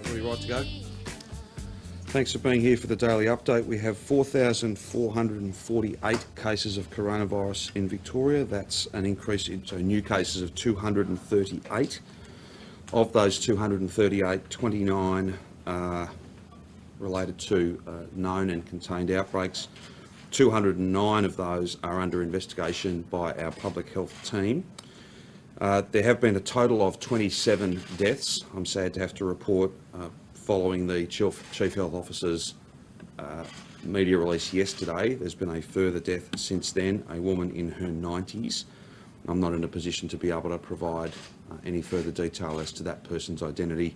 Everybody right to go? Thanks for being here for the daily update. We have 4,448 cases of coronavirus in Victoria. That's an increase in new cases of 238. Of those 238, 29 related to known and contained outbreaks. 209 of those are under investigation by our public health team. There have been a total of 27 deaths, I'm sad to have to report, following the Chief Health Officer's media release yesterday. There's been a further death since then, a woman in her 90s. I'm not in a position to be able to provide any further detail as to that person's identity,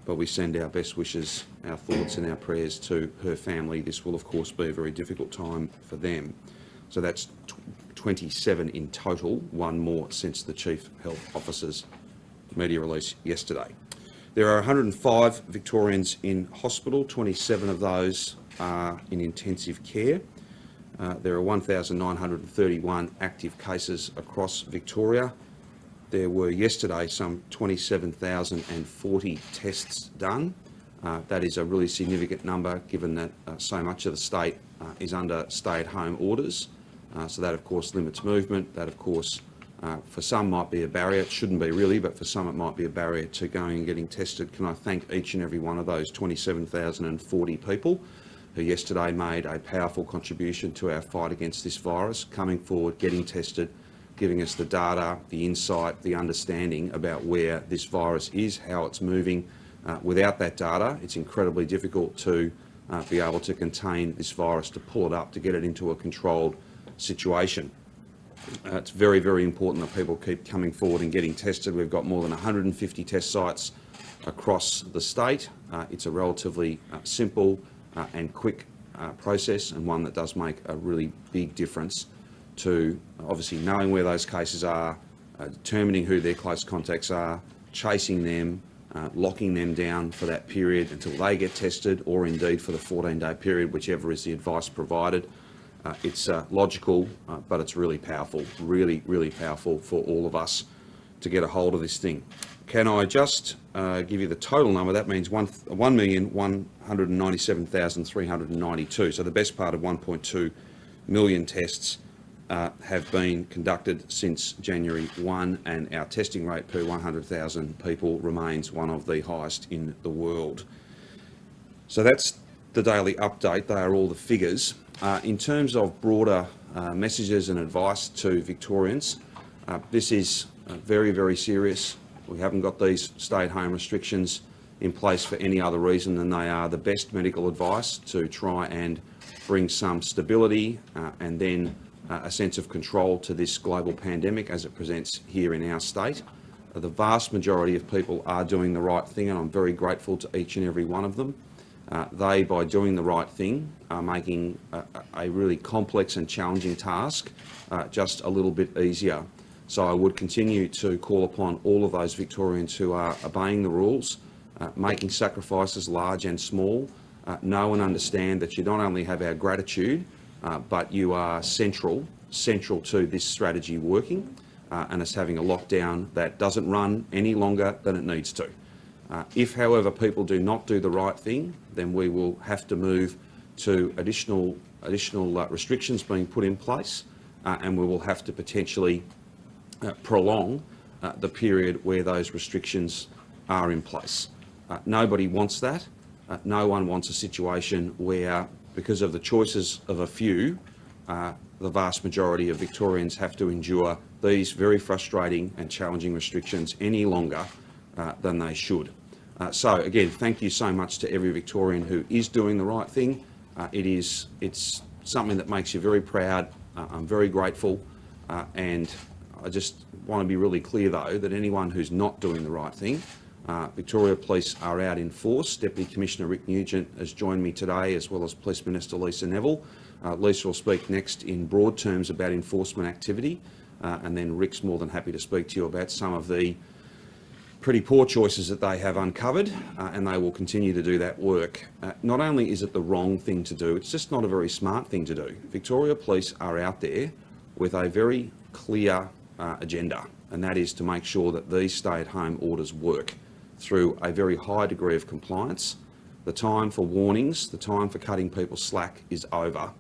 but we send our best wishes, our thoughts and our prayers to her family. This will of course be a very difficult time for them. So that's 27 in total, one more since the Chief Health Officer's media release yesterday. There are 105 Victorians in hospital, 27 of those are in intensive care. There are 1,931 active cases across Victoria. There were yesterday some 27,040 tests done. That is a really significant number given that so much of the state is under stay-at-home orders. So that of course limits movement. That of course for some might be a barrier. It shouldn't be really, but for some it might be a barrier to going and getting tested. Can I thank each and every one of those 27,040 people who yesterday made a powerful contribution to our fight against this virus, coming forward, getting tested, giving us the data, the insight, the understanding about where this virus is, how it's moving. Without that data, it's incredibly difficult to be able to contain this virus, to pull it up, to get it into a controlled situation. It's very, very important that people keep coming forward and getting tested. We've got more than 150 test sites across the state. It's a relatively simple and quick process, and one that does make a really big difference to obviously knowing where those cases are, determining who their close contacts are, chasing them, locking them down for that period until they get tested, or indeed for the 14-day period, whichever is the advice provided. It's logical, but it's really powerful, really, really powerful for all of us to get a hold of this thing. Can I just give you the total number? That means 1,197,392. So the best part of 1.2 million tests have been conducted since January 1, and our testing rate per 100,000 people remains one of the highest in the world. So that's the daily update. They are all the figures. In terms of broader messages and advice to Victorians, this is very, very serious. We haven't got these stay-at-home restrictions in place for any other reason than they are the best medical advice to try and bring some stability and then a sense of control to this global pandemic as it presents here in our state. The vast majority of people are doing the right thing, and I'm very grateful to each and every one of them. They, by doing the right thing, are making a really complex and challenging task just a little bit easier. So I would continue to call upon all of those Victorians who are obeying the rules, making sacrifices large and small. Know and understand that you not only have our gratitude, but you are central to this strategy working and us having a lockdown that doesn't run any longer than it needs to. If, however, people do not do the right thing, then we will have to move to additional restrictions being put in place, and we will have to potentially prolong the period where those restrictions are in place. Nobody wants that. No one wants a situation where, because of the choices of a few, the vast majority of Victorians have to endure these very frustrating and challenging restrictions any longer than they should. So again, thank you so much to every Victorian who is doing the right thing. It's something that makes you very proud. I'm very grateful, and I just want to be really clear though that anyone who's not doing the right thing, Victoria Police are out in force. Deputy Commissioner Rick Nugent has joined me today, as well as Police Minister Lisa Neville. Lisa will speak next in broad terms about enforcement activity, and then Rick's more than happy to speak to you about some of the pretty poor choices that they have uncovered, and they will continue to do that work. Not only is it the wrong thing to do, it's just not a very smart thing to do. Victoria Police are out there with a very clear agenda, and that is to make sure that these stay-at-home orders work through a very high degree of compliance. The time for warnings, the time for cutting people slack is over.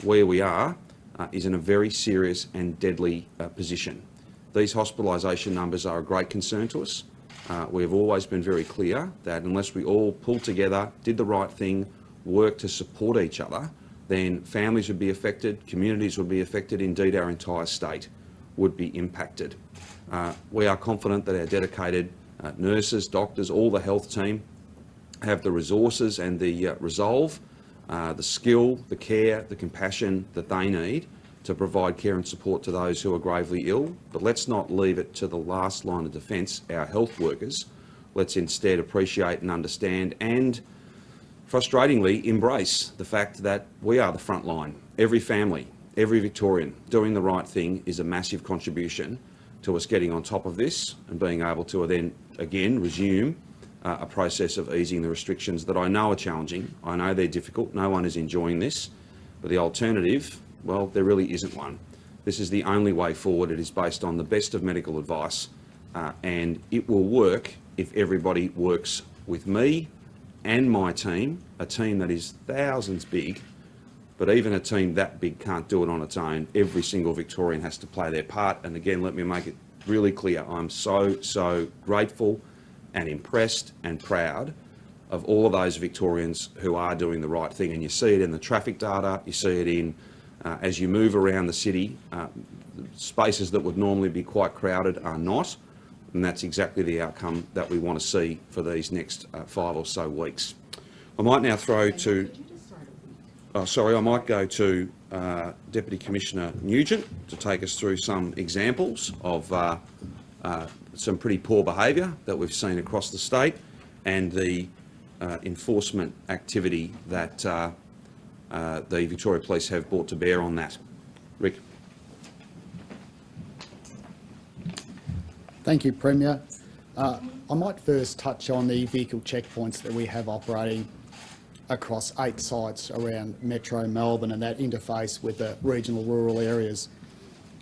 Where we are is in a very serious and deadly position. These hospitalisation numbers are a great concern to us. We have always been very clear that unless we all pull together, did the right thing, work to support each other, then families would be affected, communities would be affected, indeed our entire state would be impacted. We are confident that our dedicated nurses, doctors, all the health team have the resources and the resolve, the skill, the care, the compassion that they need to provide care and support to those who are gravely ill. But let's not leave it to the last line of defence, our health workers. Let's instead appreciate and understand and, frustratingly, embrace the fact that we are the front line. Every family, every Victorian doing the right thing is a massive contribution to us getting on top of this and being able to then again resume a process of easing the restrictions that I know are challenging. I know they're difficult. No one is enjoying this. But the alternative, well, there really isn't one. This is the only way forward. It is based on the best of medical advice, and it will work if everybody works with me and my team, a team that is thousands big, but even a team that big can't do it on its own. Every single Victorian has to play their part. And again, let me make it really clear. I'm so grateful and impressed and proud of all of those Victorians who are doing the right thing. And you see it in the traffic data, you see it in, as you move around the city, spaces that would normally be quite crowded are not. And that's exactly the outcome that we want to see for these next 5 or so weeks. I might now throw to, I might go to Deputy Commissioner Nugent to take us through some examples of some pretty poor behaviour that we've seen across the state and the enforcement activity that the Victoria Police have brought to bear on that. Rick. Thank you, Premier. I might first touch on the vehicle checkpoints that we have operating across 8 sites around Metro Melbourne and that interface with the regional rural areas.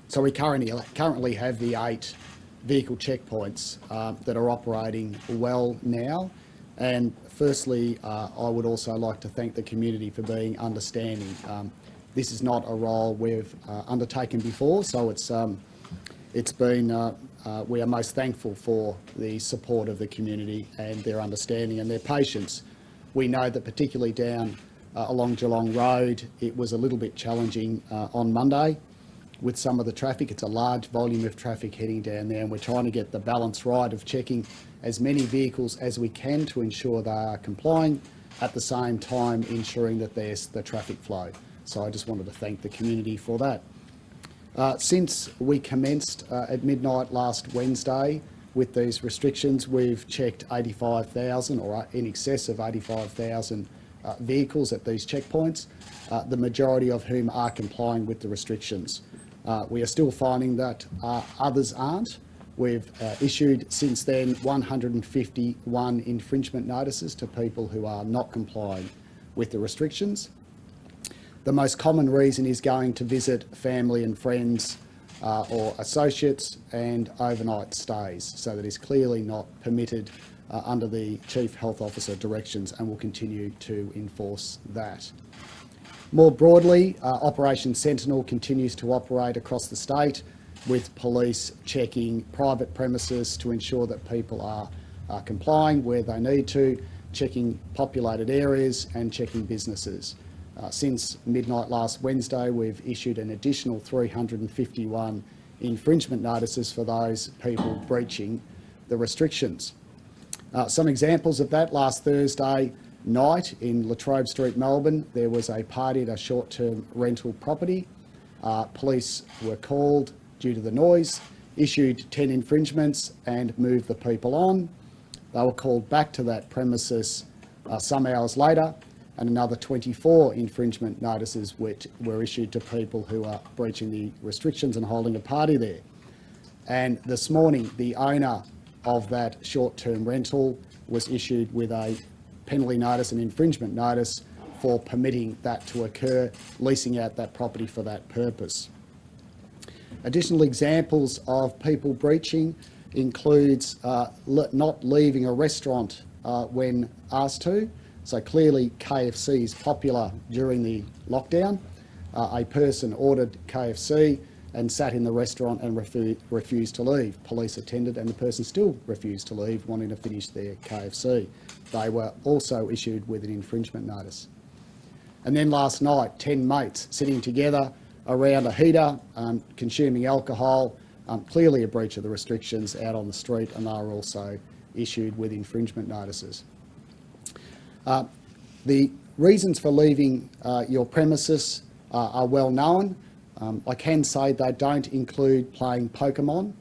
So we currently have the 8 vehicle checkpoints that are operating well now. And firstly, I would also like to thank the community for being understanding. This is not a role we've undertaken before, so it's been, we are most thankful for the support of the community and their understanding and their patience. We know that particularly down along Geelong Road, it was a little bit challenging on Monday with some of the traffic. It's a large volume of traffic heading down there, and we're trying to get the balance right of checking as many vehicles as we can to ensure they are complying, at the same time ensuring that there's the traffic flow. So I just wanted to thank the community for that. Since we commenced at midnight last Wednesday with these restrictions, we've checked 85,000 or in excess of 85,000 vehicles at these checkpoints, the majority of whom are complying with the restrictions. We are still finding that others aren't. We've issued since then 151 infringement notices to people who are not complying with the restrictions. The most common reason is going to visit family and friends or associates and overnight stays. So that is clearly not permitted under the Chief Health Officer directions, and will continue to enforce that. More broadly, Operation Sentinel continues to operate across the state with police checking private premises to ensure that people are complying where they need to, checking populated areas and checking businesses. Since midnight last Wednesday, we've issued an additional 351 infringement notices for those people breaching the restrictions. Some examples of that: last Thursday night in Latrobe Street, Melbourne, there was a party at a short-term rental property. Police were called due to the noise, issued 10 infringements and moved the people on. They were called back to that premises some hours later, and another 24 infringement notices which were issued to people who are breaching the restrictions and holding a party there. And this morning, the owner of that short-term rental was issued with a penalty notice and infringement notice for permitting that to occur, leasing out that property for that purpose. Additional examples of people breaching includes not leaving a restaurant when asked to. So clearly KFC is popular during the lockdown. A person ordered KFC and sat in the restaurant and refused to leave. Police attended and the person still refused to leave, wanting to finish their KFC. They were also issued with an infringement notice. And then last night, 10 mates sitting together around a heater, consuming alcohol, clearly a breach of the restrictions out on the street, and they were also issued with infringement notices. The reasons for leaving your premises are well known. I can say they don't include playing Pokemon.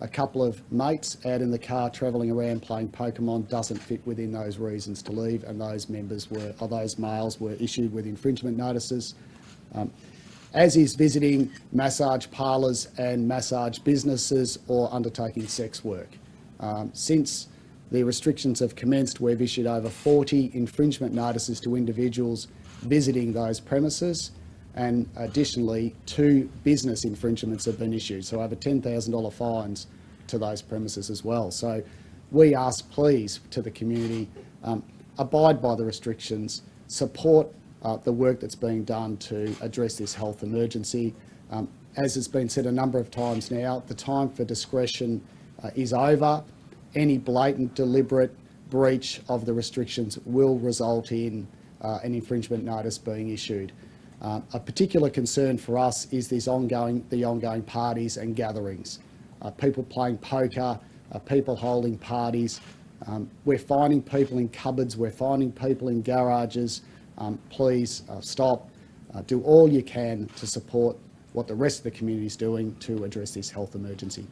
A couple of mates out in the car travelling around playing Pokemon doesn't fit within those reasons to leave, and those males were issued with infringement notices. As is visiting massage parlours and massage businesses or undertaking sex work. Since the restrictions have commenced, we've issued over 40 infringement notices to individuals visiting those premises, and additionally 2 business infringements have been issued, so over $10,000 fines to those premises as well. So we ask, please, to the community, abide by the restrictions, support the work that's being done to address this health emergency. As has been said a number of times now, the time for discretion is over. Any blatant, deliberate breach of the restrictions will result in an infringement notice being issued. A particular concern for us is the ongoing parties and gatherings. People playing poker, people holding parties. We're finding people in cupboards, we're finding people in garages. Please stop, do all you can to support what the rest of the community is doing to address this health emergency.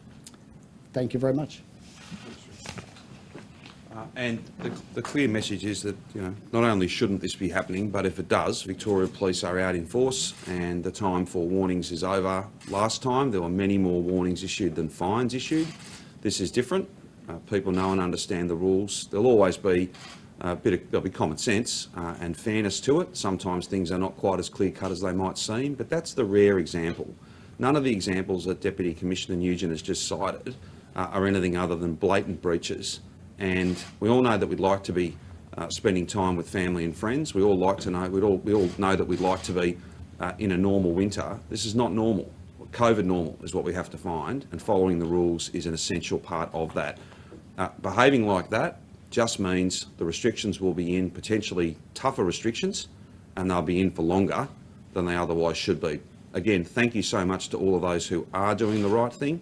Thank you very much. And the clear message is that, not only shouldn't this be happening, but if it does, Victoria Police are out in force, and the time for warnings is over. Last time there were many more warnings issued than fines issued. This is different. People know and understand the rules. There'll always be there'll be common sense and fairness to it. Sometimes things are not quite as clear cut as they might seem, but that's the rare example. None of the examples that Deputy Commissioner Nugent has just cited are anything other than blatant breaches. And we all know that we'd like to be spending time with family and friends. We all like to know. We all know that we'd like to be in a normal winter. This is not normal. COVID normal is what we have to find, and following the rules is an essential part of that. Behaving like that just means the restrictions will be in, potentially tougher restrictions, and they'll be in for longer than they otherwise should be. Again, thank you so much to all of those who are doing the right thing.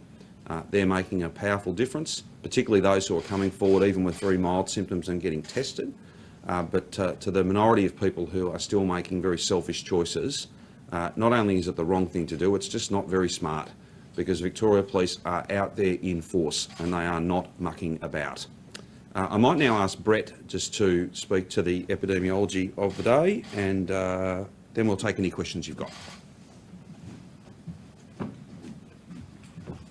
They're making a powerful difference, particularly those who are coming forward even with very mild symptoms and getting tested. But to the minority of people who are still making very selfish choices, not only is it the wrong thing to do, it's just not very smart, because Victoria Police are out there in force and they are not mucking about. I might now ask Brett just to speak to the epidemiology of the day, and then we'll take any questions you've got.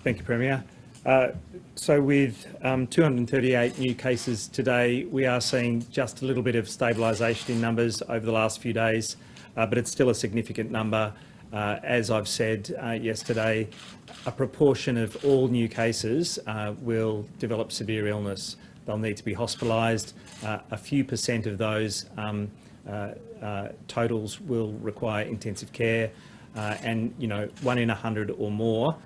Thank you, Premier. So with 238 new cases today, we are seeing just a little bit of stabilisation in numbers over the last few days, but it's still a significant number. As I've said yesterday, a proportion of all new cases will develop severe illness. They'll need to be hospitalised. A few percent of those totals will require intensive care, and 1 in 100 or more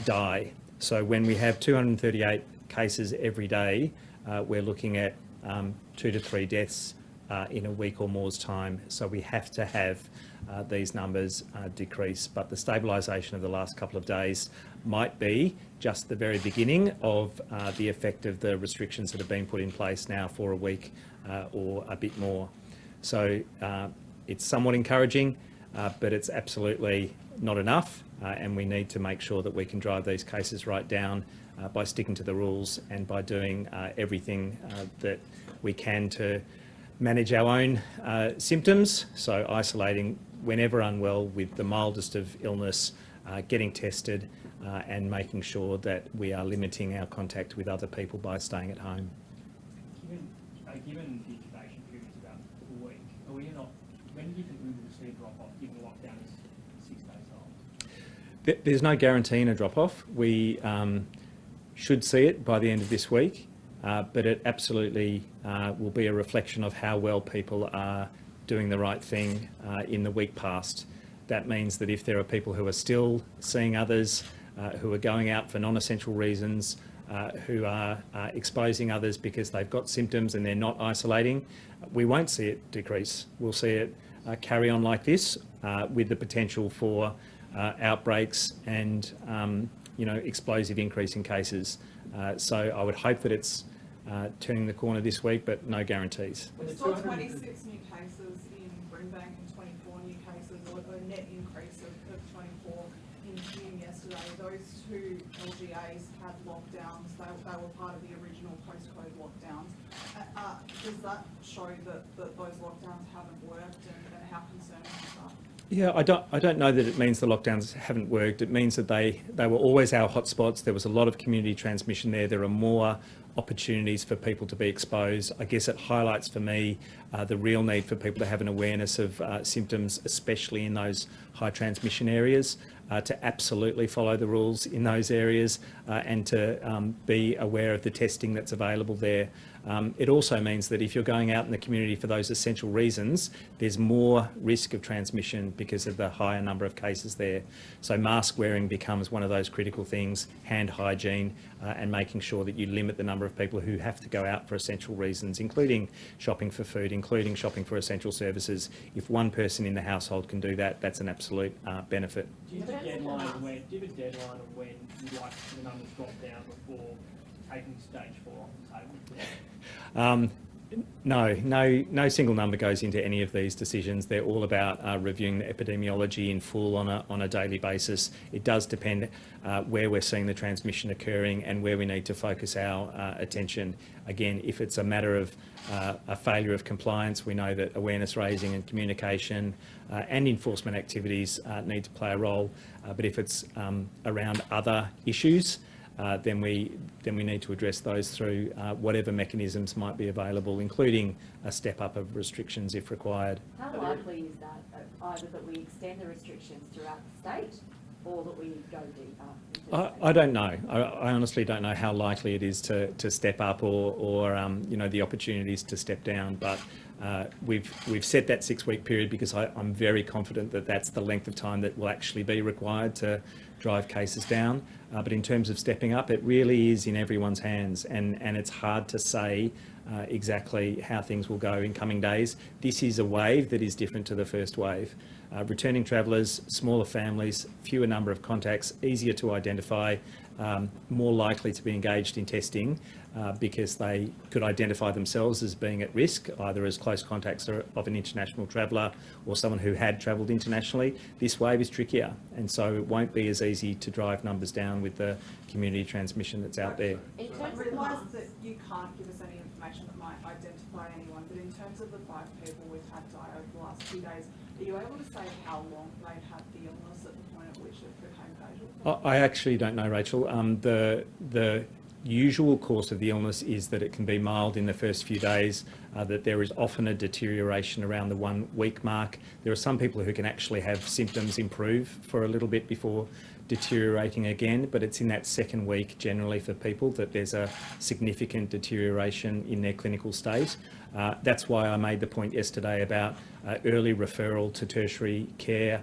die. So when we have 238 cases every day, we're looking at 2 to 3 deaths in a week or more's time. So we have to have these numbers decrease. But the stabilisation of the last couple of days might be just the very beginning of the effect of the restrictions that have been put in place now for a week or a bit more. So it's somewhat encouraging, but it's absolutely not enough. And we need to make sure that we can drive these cases right down by sticking to the rules and by doing everything that we can to manage our own symptoms. So isolating whenever unwell with the mildest of illness, getting tested and making sure that we are limiting our contact with other people by staying at home. Given the incubation period is about a week, when do you think we will see a drop-off given the lockdown is 6 days old? There's no guarantee in a drop-off. We should see it by the end of this week, but it absolutely will be a reflection of how well people are doing the right thing in the week past. That means that if there are people who are still seeing others, who are going out for non-essential reasons, who are exposing others because they've got symptoms and they're not isolating, we won't see it decrease. We'll see it carry on like this, with the potential for outbreaks and explosive increase in cases. So I would hope that it's turning the corner this week, but no guarantees. We saw 26 new cases in Brimbank and 24 new cases, or a net increase of 24 in June yesterday. Those two LGAs had lockdowns. They were part of the original post-COVID lockdowns. Does that show that those lockdowns haven't worked, and how concerning is that? Yeah, I don't know that it means the lockdowns haven't worked. It means that they were always our hotspots. There was a lot of community transmission there. There are more opportunities for people to be exposed. I guess it highlights for me the real need for people to have an awareness of symptoms, especially in those high transmission areas, to absolutely follow the rules in those areas, and to be aware of the testing that's available there. It also means that if you're going out in the community for those essential reasons, there's more risk of transmission because of the higher number of cases there. So mask wearing becomes one of those critical things, hand hygiene, and making sure that you limit the number of people who have to go out for essential reasons, including shopping for food, including shopping for essential services. If one person in the household can do that, that's an absolute benefit. Do you have a deadline on when you'd like the numbers drop down before taking stage 4 off the table? No single number goes into any of these decisions. They're all about reviewing the epidemiology in full on a daily basis. It does depend where we're seeing the transmission occurring and where we need to focus our attention. Again, if it's a matter of a failure of compliance, we know that awareness raising and communication and enforcement activities need to play a role. But if it's around other issues, then we need to address those through whatever mechanisms might be available, including a step up of restrictions if required. How likely is that, either that we extend the restrictions throughout the state or that we go deeper? I don't know. I honestly don't know how likely it is to step up or the opportunities to step down. But we've set that 6-week period because I'm very confident that that's the length of time that will actually be required to drive cases down. But in terms of stepping up, it really is in everyone's hands, and it's hard to say exactly how things will go in coming days. This is a wave that is different to the first wave. Returning travellers, smaller families, fewer number of contacts, easier to identify, more likely to be engaged in testing because they could identify themselves as being at risk, either as close contacts of an international traveller or someone who had travelled internationally. This wave is trickier, and so it won't be as easy to drive numbers down with the community transmission that's out there. I realise that you can't give us any information that might identify anyone, but in terms of the 5 people we've had die over the last 2 days, are you able to say how long they'd had the illness at the point at which it became fatal? I actually don't know, Rachel. The usual course of the illness is that it can be mild in the first few days, that there is often a deterioration around the 1-week mark. There are some people who can actually have symptoms improve for a little bit before deteriorating again, but it's in that 2nd week generally for people that there's a significant deterioration in their clinical state. That's why I made the point yesterday about early referral to tertiary care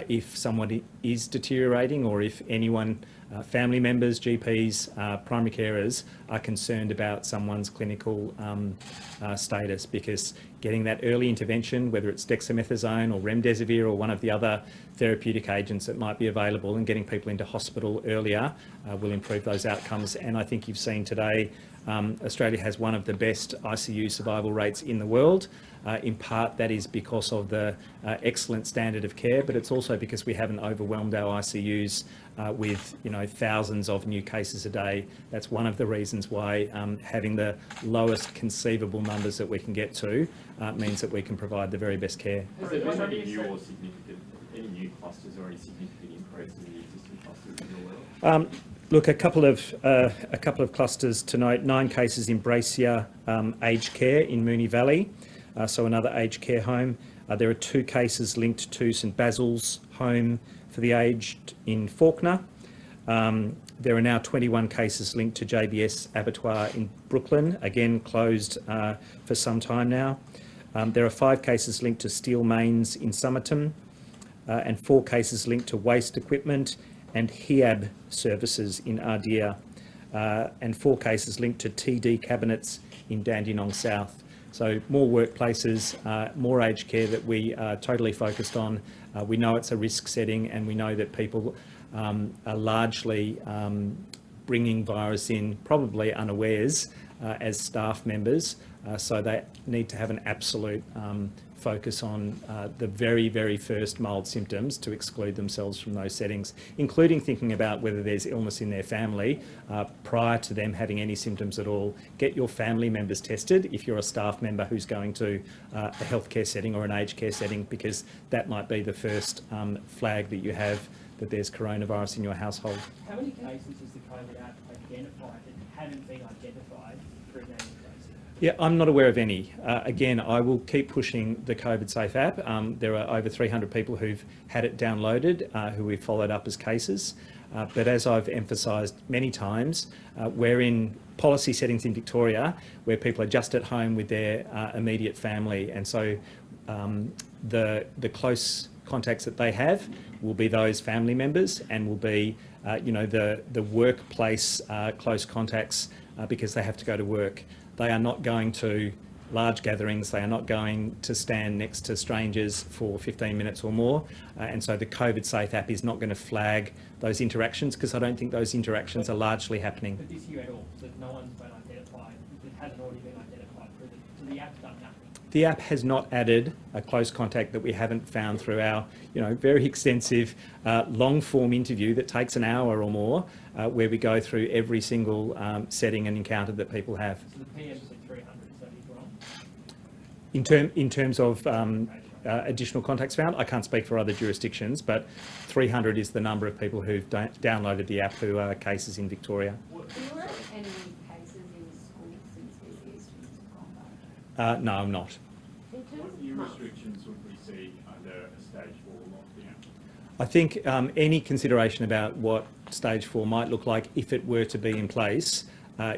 if someone is deteriorating, or if anyone, family members, GPs, primary carers, are concerned about someone's clinical status, because getting that early intervention, whether it's dexamethasone or remdesivir or one of the other therapeutic agents that might be available, and getting people into hospital earlier will improve those outcomes. And I think you've seen today Australia has one of the best ICU survival rates in the world. In part, that is because of the excellent standard of care, but it's also because we haven't overwhelmed our ICUs with thousands of new cases a day. That's one of the reasons why having the lowest conceivable numbers that we can get to means that we can provide the very best care. Has there been any new clusters or any significant increase in the existing clusters in the world? Look, a couple of clusters to note. 9 cases in Bracia Aged Care in Moonee Valley, so another aged care home. There are 2 cases linked to St Basil's Home for the Aged in Fawkner. There are now 21 cases linked to JBS Abattoir in Brooklyn, again closed for some time now. There are 5 cases linked to steel mains in Somerton, and 4 cases linked to waste equipment and HIAB services in Ardea, and 4 cases linked to TD cabinets in Dandenong South. So more workplaces, more aged care that we are totally focused on. We know it's a risk setting, and we know that people are largely bringing virus in, probably unawares, as staff members. So they need to have an absolute focus on the very, very first mild symptoms to exclude themselves from those settings, including thinking about whether there's illness in their family prior to them having any symptoms at all. Get your family members tested if you're a staff member who's going to a healthcare setting or an aged care setting, because that might be the first flag that you have that there's coronavirus in your household. How many cases has the COVID app identified that haven't been identified through manual tracing? Yeah, I'm not aware of any. Again, I will keep pushing the COVID Safe app. There are over 300 people who've had it downloaded, who we've followed up as cases. But as I've emphasised many times, we're in policy settings in Victoria where people are just at home with their immediate family, and so the close contacts that they have will be those family members, and will be the workplace close contacts because they have to go to work. They are not going to large gatherings. They are not going to stand next to strangers for 15 minutes or more. And so the COVID Safe app is not going to flag those interactions, because I don't think those interactions are largely happening. But this year at all, that no one's been identified, that hasn't already been identified through the app's done nothing. The app has not added a close contact that we haven't found through our, very extensive long form interview that takes an hour or more, where we go through every single setting and encounter that people have. So the PM said 300, so he's wrong. In terms of additional contacts found, I can't speak for other jurisdictions, but 300 is the number of people who've downloaded the app who are cases in Victoria. Were there any cases in schools since this students have gone back? No, I'm not. In terms What of new masks, restrictions would we see under a stage 4 lockdown? I think any consideration about what stage 4 might look like if it were to be in place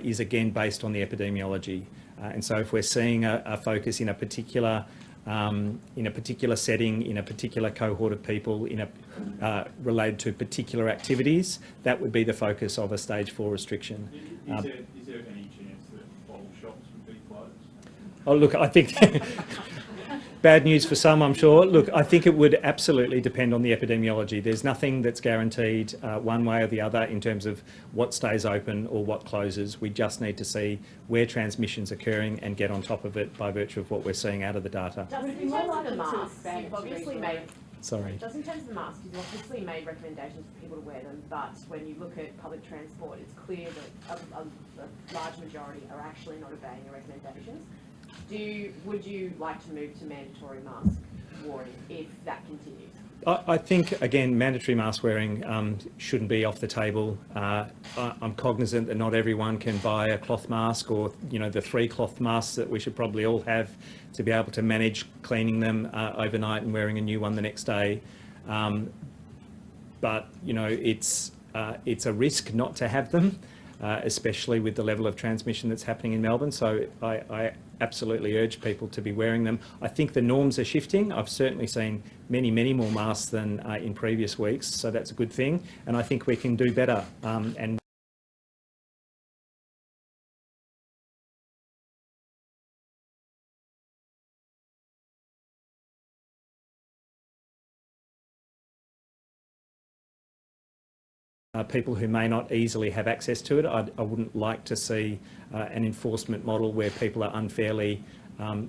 is again based on the epidemiology. And so if we're seeing a focus in a particular setting, in a particular cohort of people, related to particular activities, that would be the focus of a stage 4 restriction. Is there any chance that bottle shops would be closed? Oh, look, I think bad news for some, I'm sure. Look, I think it would absolutely depend on the epidemiology. There's nothing that's guaranteed one way or the other in terms of what stays open or what closes. We just need to see where transmission's occurring and get on top of it by virtue of what we're seeing out of the data. Would it be more like the masks? You've obviously made, Sorry. just in terms of the masks, you've obviously made recommendations for people to wear them, but when you look at public transport, it's clear that a large majority are actually not obeying the recommendations. Would you like to move to mandatory mask wearing if that continues? I think, again, mandatory mask wearing shouldn't be off the table. I'm cognizant that not everyone can buy a cloth mask, or the 3 cloth masks that we should probably all have to be able to manage cleaning them overnight and wearing a new one the next day. But it's a risk not to have them, especially with the level of transmission that's happening in Melbourne. So I absolutely urge people to be wearing them. I think the norms are shifting. I've certainly seen many, many more masks than in previous weeks, so that's a good thing. And I think we can do better. And people who may not easily have access to it. I wouldn't like to see an enforcement model where people are unfairly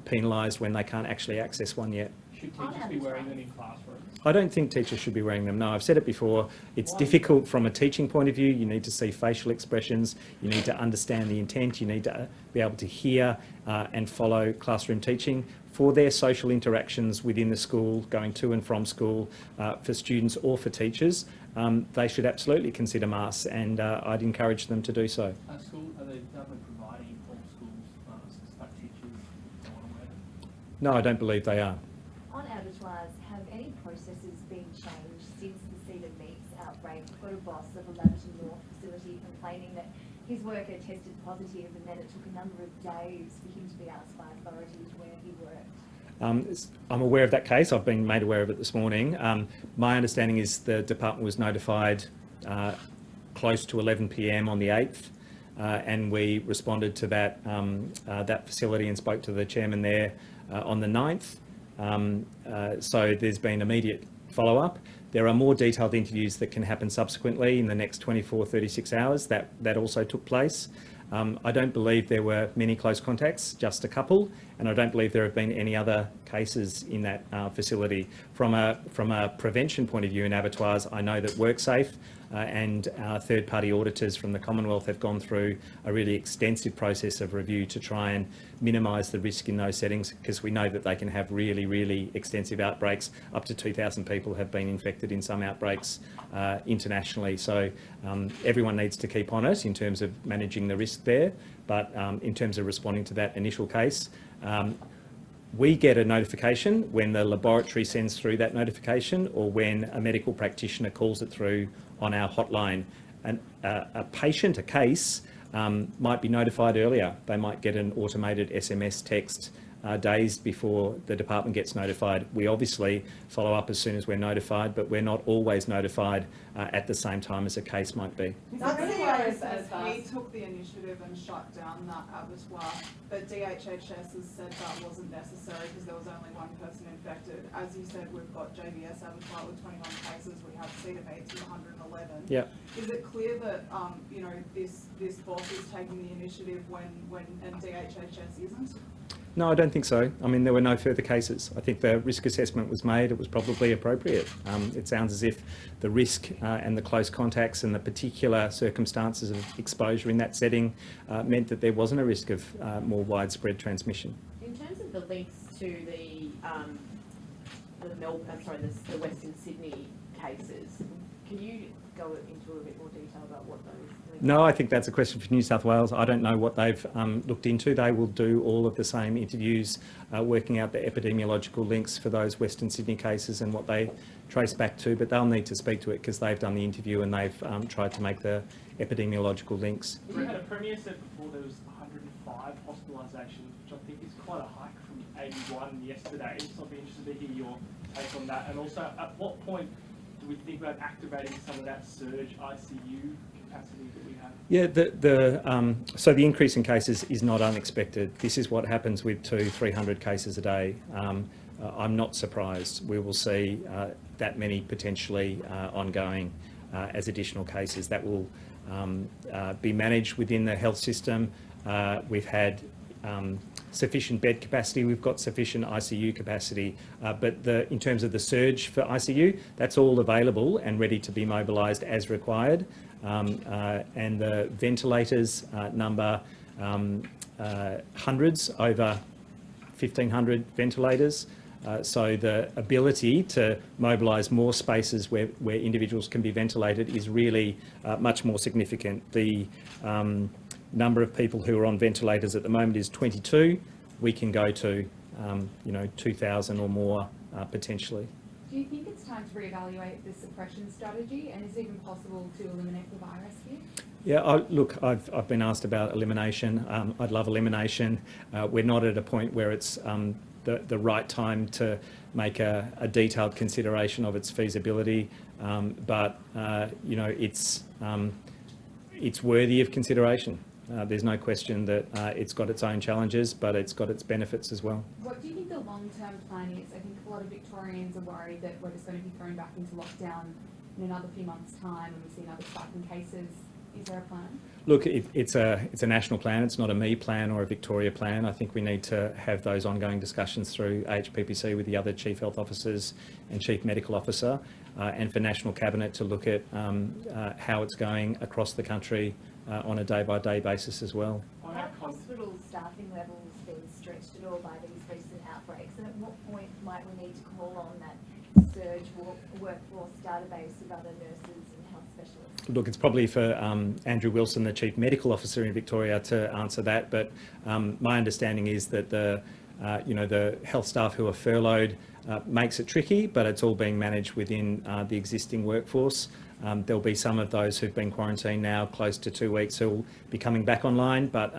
penalised when they can't actually access one yet. Should teachers be wearing them in classrooms? I don't think teachers should be wearing them. No, I've said it before. It's difficult from a teaching point of view. You need to see facial expressions. You need to understand the intent. You need to be able to hear and follow classroom teaching. For their social interactions within the school, going to and from school, for students or for teachers, they should absolutely consider masks, and I'd encourage them to do so. Are the government providing all schools masks, but teachers don't want to wear them? No, I don't believe they are. On abattoirs, have any processes been changed since the Cedar Meats outbreak? We've got a boss of a Laverton North facility Authority complaining that his worker tested positive and then it took a number of days for him to be asked by authorities where he worked. I'm aware of that case. I've been made aware of it this morning. My understanding is the department was notified close to 11 p.m. on the 8th, and we responded to that that facility and spoke to the chairman there on the 9th. So there's been immediate follow-up. There are more detailed interviews that can happen subsequently in the next 24, 36 hours. That also took place. I don't believe there were many close contacts, just a couple, and I don't believe there have been any other cases in that facility. From a prevention point of view in abattoirs, I know that WorkSafe and our third-party auditors from the Commonwealth have gone through a really extensive process of review to try and minimise the risk in those settings, because we know that they can have really, really extensive outbreaks. Up to 2,000 people have been infected in some outbreaks internationally. So everyone needs to keep on it in terms of managing the risk there. But in terms of responding to that initial case, we get a notification when the laboratory sends through that notification or when a medical practitioner calls it through on our hotline. And a patient, a case, might be notified earlier. They might get an automated SMS text days before the department gets notified. We obviously follow up as soon as we're notified, but we're not always notified at the same time as a case might be. We took the initiative and shut down that abattoir, but DHHS has said that wasn't necessary because there was only one person infected. As you said, we've got JBS abattoir with 21 cases. We have Cedar Meats with 111. Yeah. Is it clear that you know, this boss is taking the initiative and DHHS isn't? No, I don't think so. I mean, there were no further cases. I think the risk assessment was made. It was probably appropriate. It sounds as if the risk and the close contacts and the particular circumstances of exposure in that setting meant that there wasn't a risk of more widespread transmission. In terms of the links to the Western Sydney cases, can you go into a little bit more detail about what those links are? No, I think that's a question for New South Wales. I don't know what they've looked into. They will do all of the same interviews, working out the epidemiological links for those Western Sydney cases and what they trace back to, but they'll need to speak to it because they've done the interview and they've tried to make the epidemiological links. We had a Premier said before there was 105 hospitalisations, which I think is quite a hike from 81 yesterday. So I'd be interested to hear your take on that. And also, at what point do we think about activating some of that surge ICU capacity that we have? Yeah, so the increase in cases is not unexpected. This is what happens with 200-300 cases a day. I'm not surprised. We will see that many potentially ongoing as additional cases. That will be managed within the health system. We've had sufficient bed capacity, we've got sufficient ICU capacity, but in terms of the surge for ICU, that's all available and ready to be mobilised as required. And the ventilators number hundreds, over 1,500 ventilators. So the ability to mobilise more spaces where individuals can be ventilated is really much more significant. The number of people who are on ventilators at the moment is 22. We can go to, 2,000 or more potentially. Do you think it's time to reevaluate the suppression strategy, and is it even possible to eliminate the virus here? Yeah, look, I've been asked about elimination. I'd love elimination. We're not at a point where it's the right time to make a detailed consideration of its feasibility, but it's worthy of consideration. There's no question that it's got its own challenges, but it's got its benefits as well. What do you think the long-term plan is? I think a lot of Victorians are worried that we're just going to be thrown back into lockdown in another few months' time and we see another spike in cases. Is there a plan? Look, it's a national plan. It's not a me plan or a Victoria plan. I think we need to have those ongoing discussions through HPPC with the other Chief Health Officers and Chief Medical Officer, and for National Cabinet to look at how it's going across the country on a day-by-day basis as well. Have hospital staffing levels been stretched at all by these recent outbreaks, and at what point might we need to call on that surge workforce database of other nurses and health specialists? Look, it's probably for Andrew Wilson, the Chief Medical Officer in Victoria, to answer that, but my understanding is that the health staff who are furloughed makes it tricky, but it's all being managed within the existing workforce. There'll be some of those who've been quarantined now close to 2 weeks who will be coming back online, but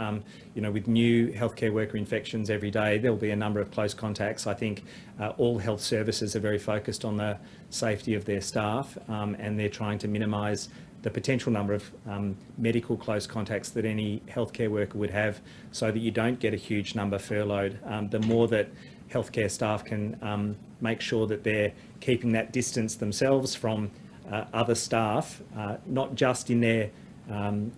with new healthcare worker infections every day, there'll be a number of close contacts. I think all health services are very focused on the safety of their staff, and they're trying to minimise the potential number of medical close contacts that any healthcare worker would have, so that you don't get a huge number furloughed. The more that healthcare staff can make sure that they're keeping that distance themselves from other staff, not just in their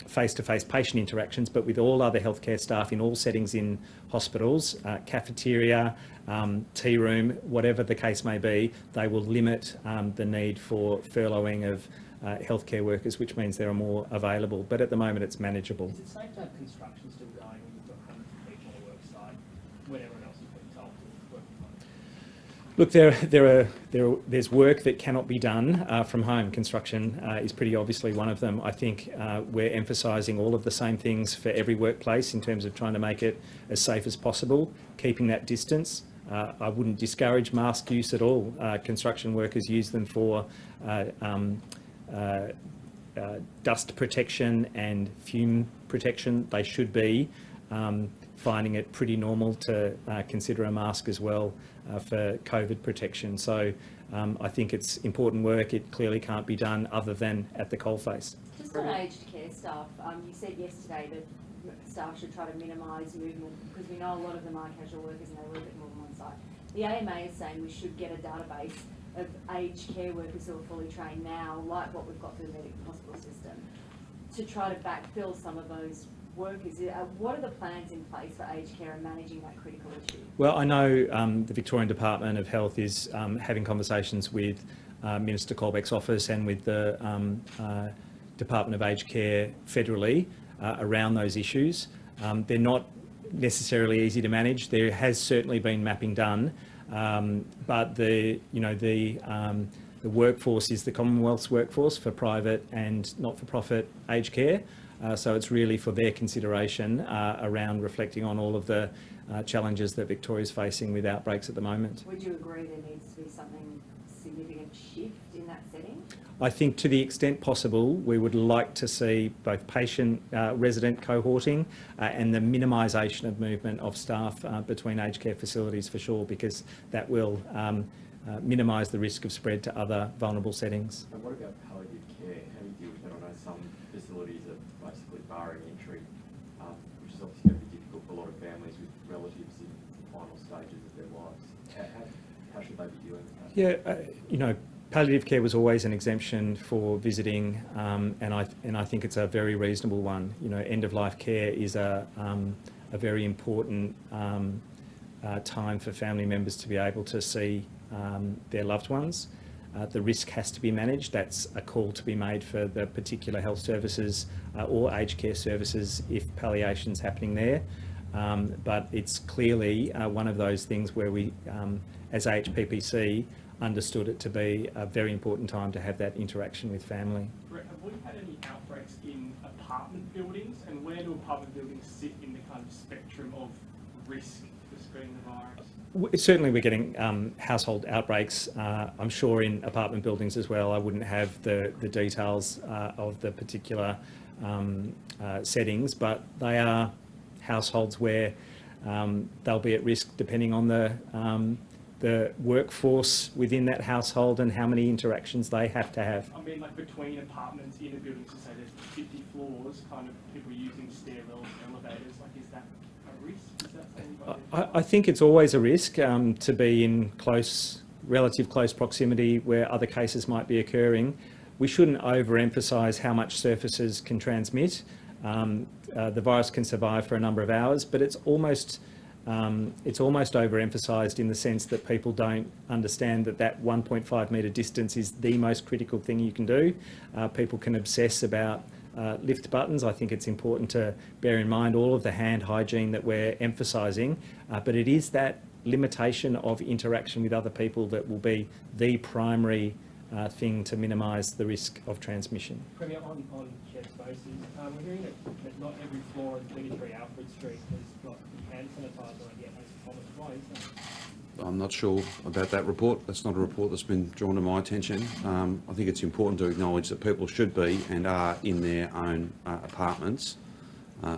face-to-face patient interactions, but with all other healthcare staff in all settings in hospitals, cafeteria, tea room, whatever the case may be, they will limit the need for furloughing of healthcare workers, which means there are more available. But at the moment, it's manageable. Is it safe to have construction still going when you've got hundreds of people on the work site when everyone else has been told to work from home? Look, there's work that cannot be done from home. Construction is pretty obviously one of them. I think we're emphasising all of the same things for every workplace in terms of trying to make it as safe as possible, keeping that distance. I wouldn't discourage mask use at all. Construction workers use them for dust protection and fume protection. They should be finding it pretty normal to consider a mask as well for COVID protection. So I think it's important work. It clearly can't be done other than at the coalface. Just on aged care staff, you said yesterday that staff should try to minimise movement because we know a lot of them are casual workers and they work at more than one site. The AMA is saying we should get a database of aged care workers who are fully trained now, like what we've got through the medical hospital system, to try to backfill some of those workers. What are the plans in place for aged care and managing that critical issue? Well, I know the Victorian Department of Health is having conversations with Minister Colbeck's office and with the Department of Aged Care federally around those issues. They're not necessarily easy to manage. There has certainly been mapping done, but the workforce is the Commonwealth's workforce for private and not-for-profit aged care. So it's really for their consideration around reflecting on all of the challenges that Victoria's facing with outbreaks at the moment. Would you agree there needs to be something significant shift in that setting? I think to the extent possible, we would like to see both patient-resident cohorting and the minimisation of movement of staff between aged care facilities for sure, because that will minimise the risk of spread to other vulnerable settings. And what about palliative care? How do you deal with that? I know some facilities are basically barring entry, which is obviously going to be difficult for a lot of families with relatives in the final stages of their lives. How should they be dealing with that? Yeah, palliative care was always an exemption for visiting, and I think it's a very reasonable one. End-of-life care is a very important time for family members to be able to see their loved ones. The risk has to be managed. That's a call to be made for the particular health services or aged care services if palliation's happening there. But it's clearly one of those things where we, as HPPC, understood it to be a very important time to have that interaction with family. Brett, have we had any outbreaks in apartment buildings, and where do apartment buildings sit in the kind of spectrum of risk for spreading the virus? Certainly we're getting household outbreaks, I'm sure in apartment buildings as well. I wouldn't have the details of the particular settings, but they are households where they'll be at risk depending on the workforce within that household and how many interactions they have to have. I mean, like between apartments in a building, so say there's 50 floors, kind of people using stairwells, elevators, like is that a risk? Is that something I think it's always a risk to be in relative close proximity where other cases might be occurring. We shouldn't overemphasise how much surfaces can transmit. The virus can survive for a number of hours, but it's almost overemphasised in the sense that people don't understand that 1.5 metre distance is the most critical thing you can do. People can obsess about lift buttons. I think it's important to bear in mind all of the hand hygiene that we're emphasising, but it is that limitation of interaction with other people that will be the primary thing to minimise the risk of transmission. Premier, on shared spaces, we're hearing that not every floor on 33 Alfred Street has got hand sanitizer on yet, as promised. Why is that? I'm not sure about that report. That's not a report that's been drawn to my attention. I think it's important to acknowledge that people should be and are in their own apartments.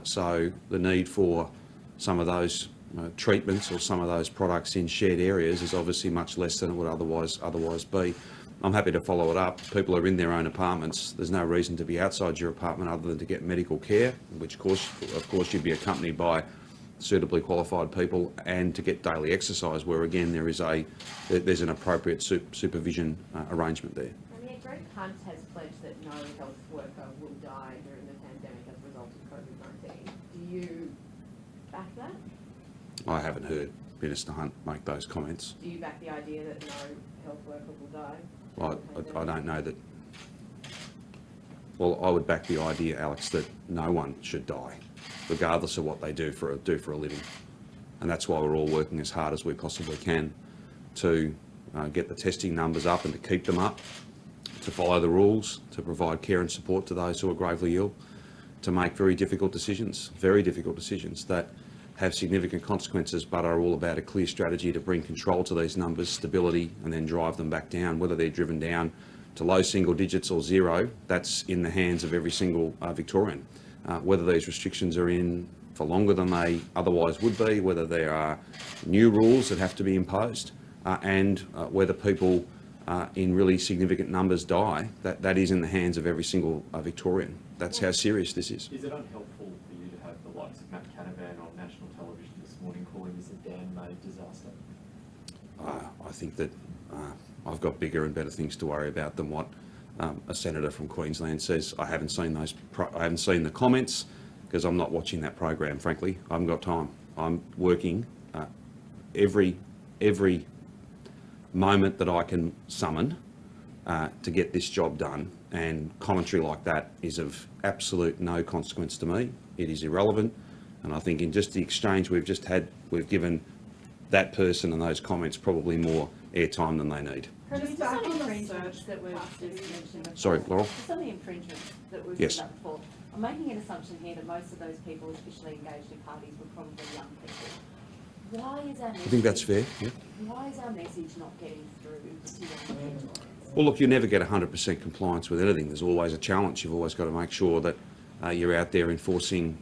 So the need for some of those treatments or some of those products in shared areas is obviously much less than it would otherwise be. I'm happy to follow it up. People are in their own apartments. There's no reason to be outside your apartment other than to get medical care, which of course you'd be accompanied by suitably qualified people, and to get daily exercise, where again there's an appropriate supervision arrangement there. And yet Greg Hunt has pledged that no health worker will die during the pandemic as a result of COVID-19. Do you back that? I haven't heard Minister Hunt make those comments. Do you back the idea that no health worker will die? I don't know that. Well, I would back the idea, Alex, that no one should die, regardless of what they do for a living, and that's why we're all working as hard as we possibly can to get the testing numbers up and to keep them up, to follow the rules, to provide care and support to those who are gravely ill, to make very difficult decisions that have significant consequences, but are all about a clear strategy to bring control to these numbers, stability, and then drive them back down. Whether they're driven down to low single digits or zero, that's in the hands of every single Victorian. Whether these restrictions are in for longer than they otherwise would be, whether there are new rules that have to be imposed, and whether people in really significant numbers die, that is in the hands of every single Victorian. That's how serious this is. Is it unhelpful for you to have the likes of Matt Canavan on national television this morning calling this a damn-made disaster? I think that I've got bigger and better things to worry about than what a senator from Queensland says. I haven't seen the comments because I'm not watching that program. Frankly, I haven't got time. I'm working every moment that I can summon to get this job done, and commentary like that is of absolute no consequence to me. It is irrelevant, and I think in just the exchange we've just had, we've given that person and those comments probably more airtime than they need. Just back on the search that were just mentioned before. Sorry, Laurel? Just on the infringements that we've Yes. talked about before, I'm making an assumption here that most of those people officially engaged in parties were probably young people. Why is our message... I think that's fair, yeah. Why is our message not getting through to young people? Well, look, you never get 100% compliance with anything. There's always a challenge. You've always got to make sure that you're out there enforcing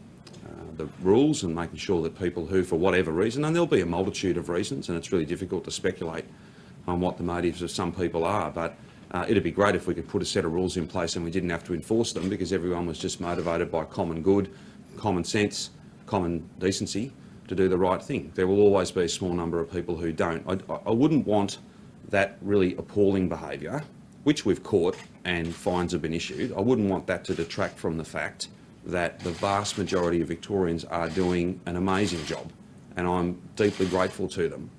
the rules and making sure that people who, for whatever reason, and there'll be a multitude of reasons, and it's really difficult to speculate on what the motives of some people are, but it'd be great if we could put a set of rules in place and we didn't have to enforce them because everyone was just motivated by common good, common sense, common decency to do the right thing. There will always be a small number of people who don't. I wouldn't want that really appalling behaviour, which we've caught and fines have been issued, I wouldn't want that to detract from the fact that the vast majority of Victorians are doing an amazing job, and I'm deeply grateful to them.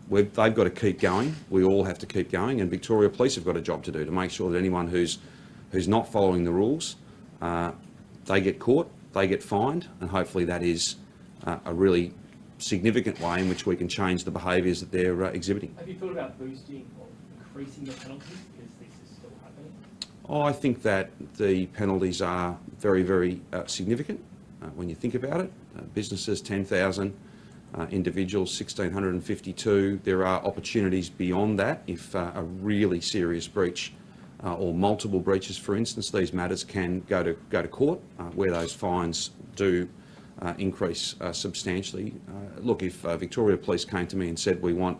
They've got to keep going. We all have to keep going, and Victoria Police have got a job to do to make sure that anyone who's not following the rules, they get caught, they get fined, and hopefully that is a really significant way in which we can change the behaviours that they're exhibiting. Have you thought about boosting or increasing the penalties because this is still happening? I think that the penalties are very, very significant when you think about it. Businesses, 10,000, individuals, 1,652. There are opportunities beyond that if a really serious breach or multiple breaches, for instance, these matters can go to court where those fines do increase substantially. Look, if Victoria Police came to me and said we want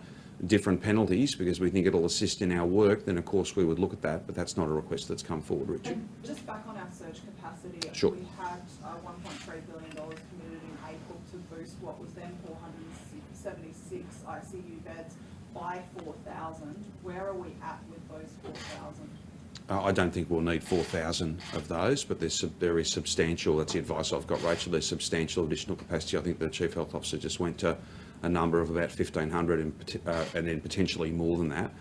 different penalties because we think it'll assist in our work, then of course we would look at that, but that's not a request that's come forward, Richard. And just back on our surge capacity, Sure. we had $1.3 billion committed in April to boost what was then 476 ICU beds by 4,000. Where are we at with those 4,000? I don't think we'll need 4,000 of those, but there is substantial, that's the advice I've got, Rachel, there's substantial additional capacity. I think the Chief Health Officer just went to a number of about 1,500 and then potentially more than that.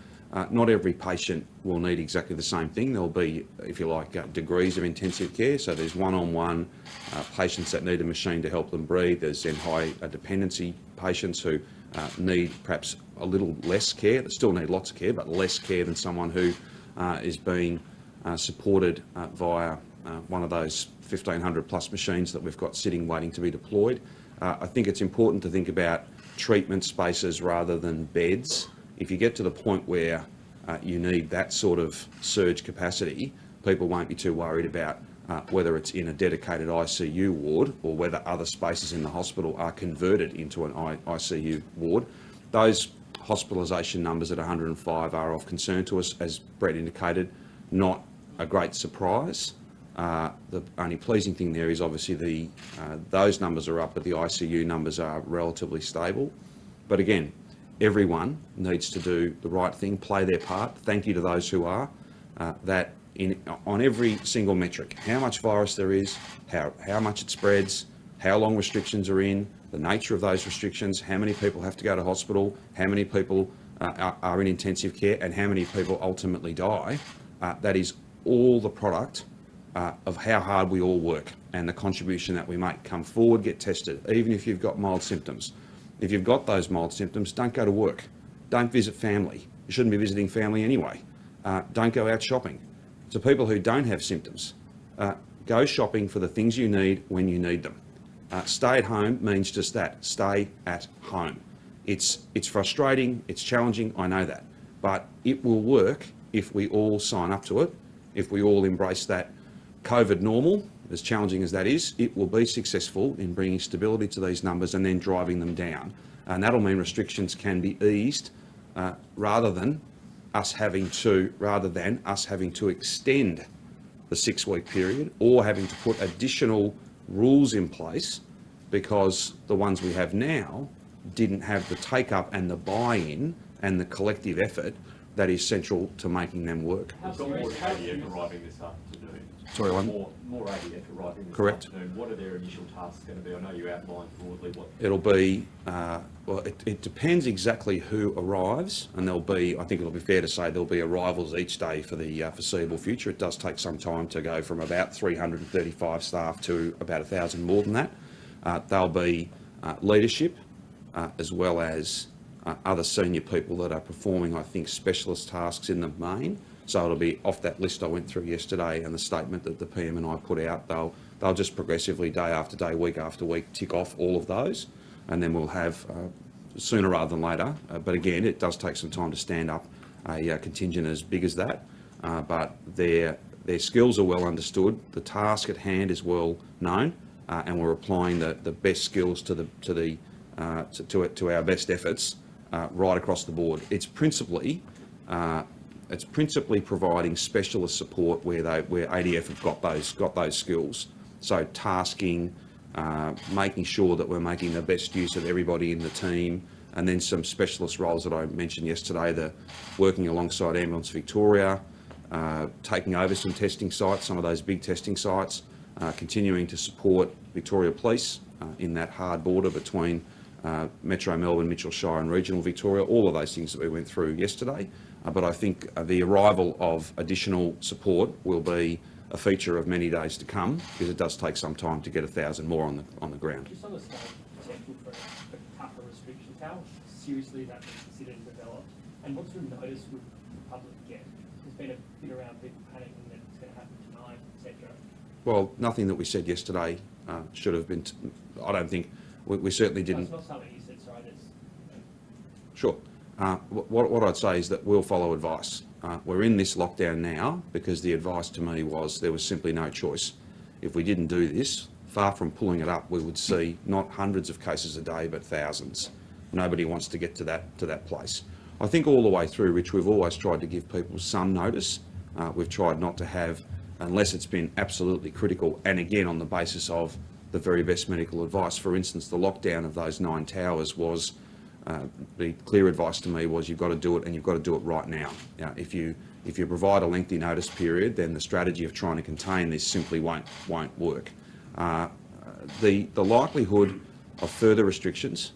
Not every patient will need exactly the same thing. There'll be, if you like, degrees of intensive care. So there's one-on-one patients that need a machine to help them breathe. There's then high dependency patients who need perhaps a little less care, that still need lots of care, but less care than someone who is being supported via one of those 1,500 plus machines that we've got sitting waiting to be deployed. I think it's important to think about treatment spaces rather than beds. If you get to the point where you need that sort of surge capacity, people won't be too worried about whether it's in a dedicated ICU ward or whether other spaces in the hospital are converted into an ICU ward. Those hospitalisation numbers at 105 are of concern to us, as Brett indicated, not a great surprise. The only pleasing thing there is obviously those numbers are up, but the ICU numbers are relatively stable. But again, everyone needs to do the right thing, play their part. Thank you to those who are. That on every single metric, how much virus there is, how much it spreads, how long restrictions are in, the nature of those restrictions, how many people have to go to hospital, how many people are in intensive care, and how many people ultimately die. That is all the product of how hard we all work and the contribution that we make. Come forward, get tested, even if you've got mild symptoms. If you've got those mild symptoms, don't go to work. Don't visit family. You shouldn't be visiting family anyway. Don't go out shopping. To people who don't have symptoms, go shopping for the things you need when you need them. Stay at home means just that, stay at home. It's frustrating, it's challenging, I know that, but it will work if we all sign up to it, if we all embrace that COVID normal, as challenging as that is. It will be successful in bringing stability to these numbers and then driving them down. And that'll mean restrictions can be eased rather than us having to extend the 6-week period or having to put additional rules in place because the ones we have now didn't have the take-up and the buy-in and the collective effort that is central to making them work. We've got more ADF arriving this afternoon. Sorry, one? More ADF arriving this Correct. afternoon. What are their initial tasks going to be? I know you outlined broadly what... It'll be, well, it depends exactly who arrives, and there'll be, I think it'll be fair to say there'll be arrivals each day for the foreseeable future. It does take some time to go from about 335 staff to about 1,000 more than that. There'll be leadership as well as other senior people that are performing, I think, specialist tasks in the main. So it'll be off that list I went through yesterday and the statement that the PM and I put out. They'll just progressively, day after day, week after week, tick off all of those, and then we'll have sooner rather than later. But again, it does take some time to stand up a contingent as big as that. But their skills are well understood. The task at hand is well known, and we're applying the best skills to our best efforts right across the board. It's principally providing specialist support where ADF have got those skills. So tasking, making sure that we're making the best use of everybody in the team, and then some specialist roles that I mentioned yesterday, the working alongside Ambulance Victoria, taking over some testing sites, some of those big testing sites, continuing to support Victoria Police in that hard border between Metro Melbourne, Mitchell Shire and regional Victoria, all of those things that we went through yesterday. But I think the arrival of additional support will be a feature of many days to come, because it does take some time to get 1,000 more on the ground. Just on the scale of potential for tougher restrictions, how seriously is that considered and developed? And what sort of notice would the public get? There's been a bit around people panicking that it's going to happen tonight, etc. Well, nothing that we said yesterday should have been, I don't think, we certainly didn't. That's not something you said, sorry, that's... Sure. What I'd say is that we'll follow advice. We're in this lockdown now because the advice to me was there was simply no choice. If we didn't do this, far from pulling it up, we would see not hundreds of cases a day, but thousands. Nobody wants to get to that place. I think all the way through, Rich, we've always tried to give people some notice. We've tried not to have, unless it's been absolutely critical, and again on the basis of the very best medical advice. For instance, the lockdown of those 9 towers was, the clear advice to me was you've got to do it, and you've got to do it right now. Now, if you provide a lengthy notice period, then the strategy of trying to contain this simply won't work. The likelihood of further restrictions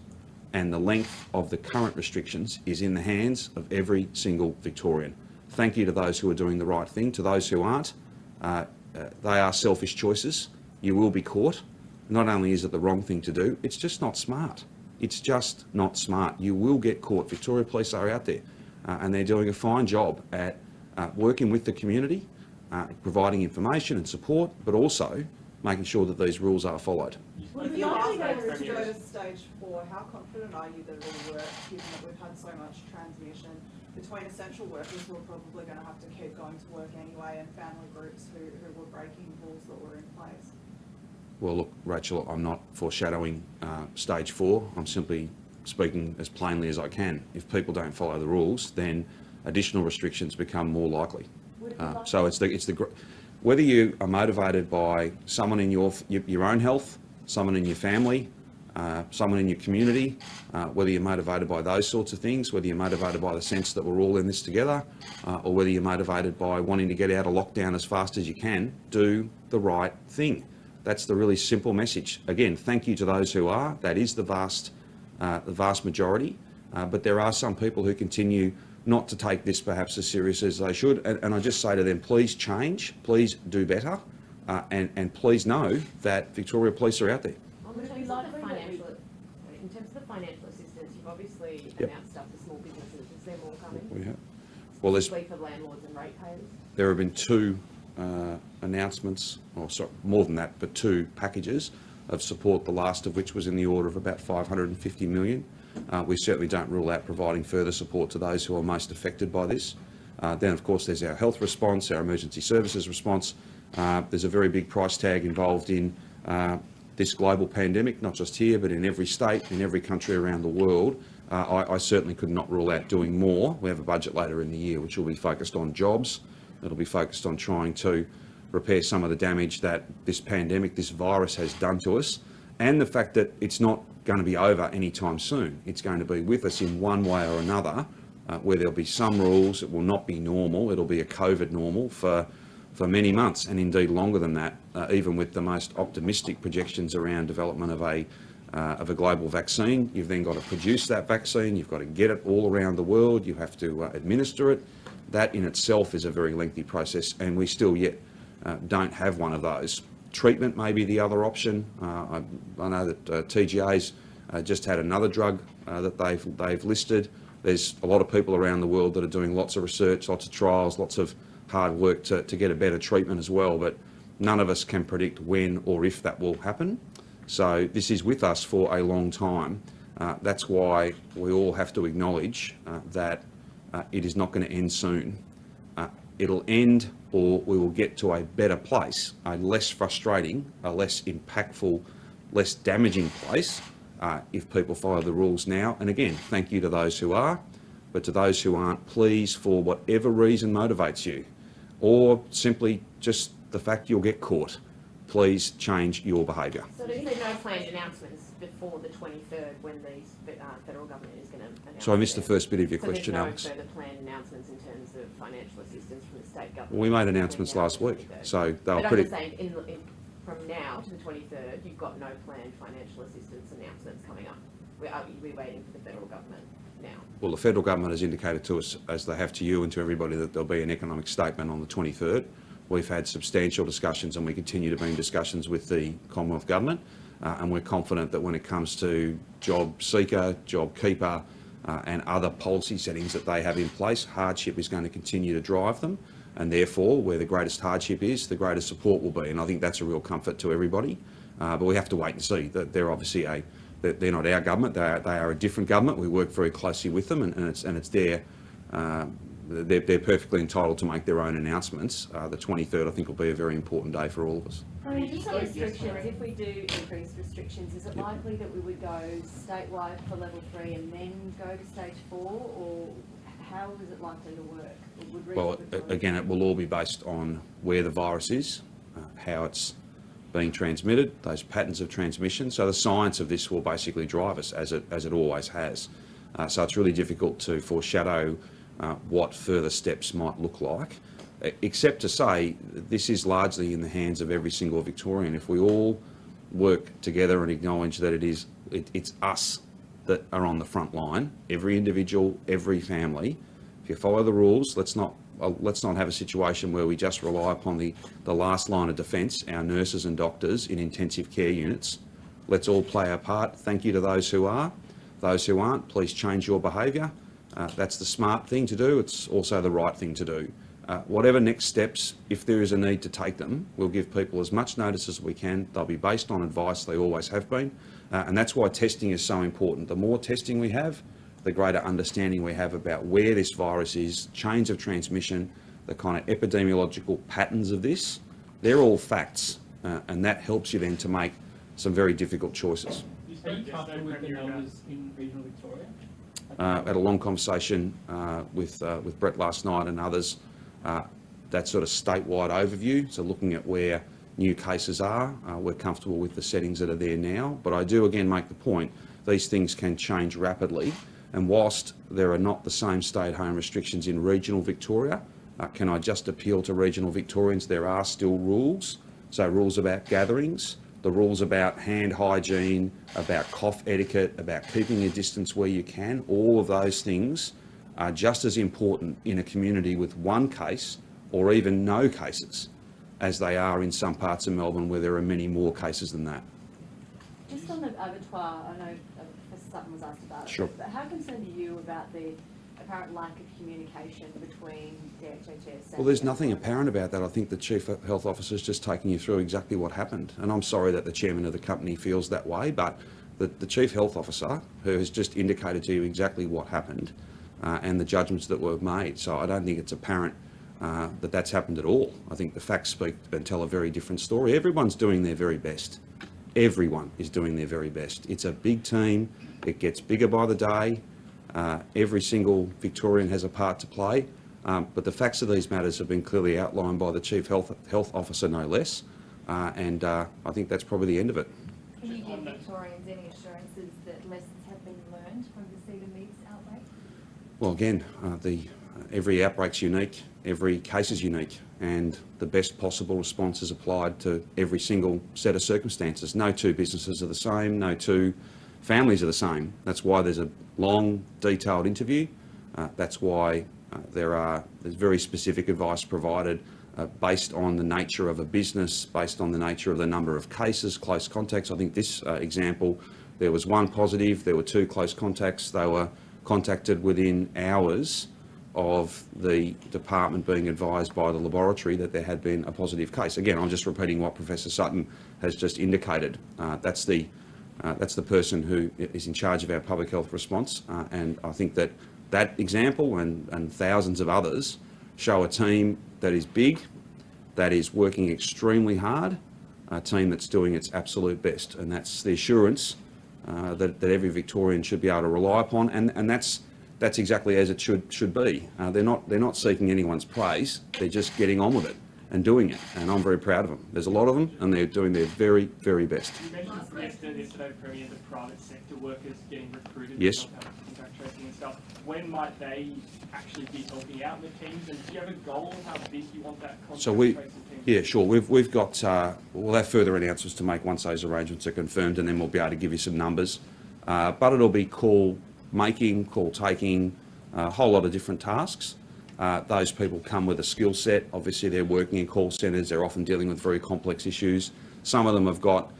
and the length of the current restrictions is in the hands of every single Victorian. Thank you to those who are doing the right thing. To those who aren't, they are selfish choices. You will be caught. Not only is it the wrong thing to do, it's just not smart. It's just not smart. You will get caught. Victoria Police are out there and they're doing a fine job at working with the community, providing information and support, but also making sure that these rules are followed. Well, if you ask those to go to stage 4, how confident are you that it'll work, given that we've had so much transmission between essential workers who are probably going to have to keep going to work anyway, and family groups who were breaking rules that were in place? Well, look, Rachel, I'm not foreshadowing stage 4. I'm simply speaking as plainly as I can. If people don't follow the rules, then additional restrictions become more likely. So whether you are motivated by someone in your own health, someone in your family, someone in your community, whether you're motivated by those sorts of things, whether you're motivated by the sense that we're all in this together, or whether you're motivated by wanting to get out of lockdown as fast as you can, do the right thing. That's the really simple message. Again, thank you to those who are. That is the vast majority. But there are some people who continue not to take this perhaps as serious as they should. And I just say to them, please change, please do better, and please know that Victoria Police are out there. In terms of the financial assistance, you've obviously announced stuff for small businesses. Is there more coming? We have. Well, Especially for landlords and ratepayers? There have been 2 announcements, or sorry, more than that, but 2 packages of support, the last of which was in the order of about 550 million. We certainly don't rule out providing further support to those who are most affected by this. Then, of course, there's our health response, our emergency services response. There's a very big price tag involved in this global pandemic, not just here, but in every state, in every country around the world. I certainly could not rule out doing more. We have a budget later in the year which will be focused on jobs. It'll be focused on trying to repair some of the damage that this pandemic, this virus has done to us, and the fact that it's not going to be over anytime soon. It's going to be with us in one way or another, where there'll be some rules. It will not be normal. It'll be a COVID normal for many months, and indeed longer than that, even with the most optimistic projections around development of a global vaccine. You've then got to produce that vaccine. You've got to get it all around the world. You have to administer it. That in itself is a very lengthy process, and we still yet don't have one of those. Treatment may be the other option. I know that TGA's just had another drug that they've listed. There's a lot of people around the world that are doing lots of research, lots of trials, lots of hard work to get a better treatment as well, but none of us can predict when or if that will happen. So this is with us for a long time. That's why we all have to acknowledge that it is not going to end soon. It'll end, or we will get to a better place, a less frustrating, a less impactful, less damaging place if people follow the rules now. And again, thank you to those who are, but to those who aren't, please, for whatever reason motivates you, or simply just the fact you'll get caught, please change your behaviour. So is there no planned announcements before the 23rd when the federal government is going to announce? So I missed the first bit of your question, Alex. Alex. So there's no further planned announcements in terms of financial assistance from the state government? Well, we made announcements last week, so they were but pretty... I'm just saying, from now to the 23rd, you've got no planned financial assistance announcements coming up. We're waiting for the federal government now. Well, the federal government has indicated to us, as they have to you and to everybody, that there'll be an economic statement on the 23rd. We've had substantial discussions, and we continue to be in discussions with the Commonwealth Government, and we're confident that when it comes to job seeker, job keeper, and other policy settings that they have in place, hardship is going to continue to drive them, and therefore, where the greatest hardship is, the greatest support will be. And I think that's a real comfort to everybody. But we have to wait and see. That they're obviously they're not our government. They are a different government. We work very closely with them, and it's their. They're perfectly entitled to make their own announcements. The 23rd, I think, will be a very important day for all of us. Just on restrictions, if we do increase restrictions, is it likely that we would go statewide for level 3 and then go to stage 4, or how is it likely to work? Well, again, it will all be based on where the virus is, how it's being transmitted, those patterns of transmission. So the science of this will basically drive us, as it always has. So it's really difficult to foreshadow what further steps might look like, except to say this is largely in the hands of every single Victorian. If we all work together and acknowledge that it's us that are on the front line, every individual, every family. If you follow the rules, let's not have a situation where we just rely upon the last line of defence, our nurses and doctors in intensive care units. Let's all play our part. Thank you to those who are. Those who aren't, please change your behaviour. That's the smart thing to do. It's also the right thing to do. Whatever next steps, if there is a need to take them, we'll give people as much notice as we can. They'll be based on advice, they always have been. And that's why testing is so important. The more testing we have, the greater understanding we have about where this virus is, chains of transmission, the kind of epidemiological patterns of this. They're all facts, and that helps you then to make some very difficult choices. Are you comfortable with the numbers in regional Victoria? Had a long conversation with Brett last night and others, that sort of statewide overview, so looking at where new cases are. We're comfortable with the settings that are there now, but I do again make the point, these things can change rapidly, and whilst there are not the same stay-at-home restrictions in regional Victoria, can I just appeal to regional Victorians, there are still rules, so rules about gatherings, the rules about hand hygiene, about cough etiquette, about keeping your distance where you can, all of those things are just as important in a community with one case or even no cases as they are in some parts of Melbourne where there are many more cases than that. Just on the abattoir, I know Professor Sutton was asked about Sure. it, but how concerned are you about the apparent lack of communication between DHHS? Well, there's nothing apparent about that. I think the Chief Health Officer is just taking you through exactly what happened. And I'm sorry that the Chairman of the company feels that way, but the Chief Health Officer, who has just indicated to you exactly what happened and the judgments that were made. So I don't think it's apparent that that's happened at all. I think the facts speak and tell a very different story. Everyone's doing their very best. Everyone is doing their very best. It's a big team. It gets bigger by the day. Every single Victorian has a part to play, but the facts of these matters have been clearly outlined by the Chief Health Officer, no less, and I think that's probably the end of it. Can you give Victorians any assurances that lessons have been learned from the Cedar Meads outbreak? Well, again, every outbreak's unique, every case is unique, and the best possible response is applied to every single set of circumstances. No two businesses are the same, no two families are the same. That's why there's a long, detailed interview. That's why there's very specific advice provided based on the nature of a business, based on the nature of the number of cases, close contacts. I think this example, there was one positive, there were two close contacts. They were contacted within hours of the department being advised by the laboratory that there had been a positive case. Again, I'm just repeating what Professor Sutton has just indicated. That's the person who is in charge of our public health response, and I think that example and thousands of others show a team that is big, that is working extremely hard, a team that's doing its absolute best, and that's the assurance that every Victorian should be able to rely upon, and that's exactly as it should be. They're not seeking anyone's praise, they're just getting on with it and doing it, and I'm very proud of them. There's a lot of them, and they're doing their very, very best. You mentioned yesterday, Premier, the private sector workers getting recruited. Yes. Contact tracing and stuff. When might they actually be helping out with teams? And do you have a goal of how big you want that contact tracing team? Yeah, sure. We've got, we'll have further announcements to make once those arrangements are confirmed, and then we'll be able to give you some numbers. But it'll be call making, call taking, a whole lot of different tasks. Those people come with a skill set. Obviously, they're working in call centres. They're often dealing with very complex issues. Some of them have got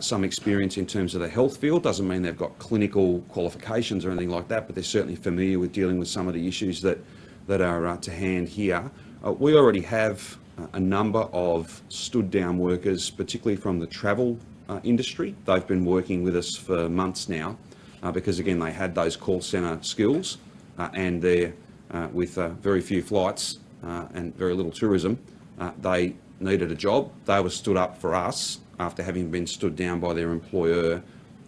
some experience in terms of the health field. Doesn't mean they've got clinical qualifications or anything like that, but they're certainly familiar with dealing with some of the issues that are to hand here. We already have a number of stood-down workers, particularly from the travel industry. They've been working with us for months now because, again, they had those call centre skills and they're with very few flights and very little tourism, they needed a job. They were stood up for us after having been stood down by their employer,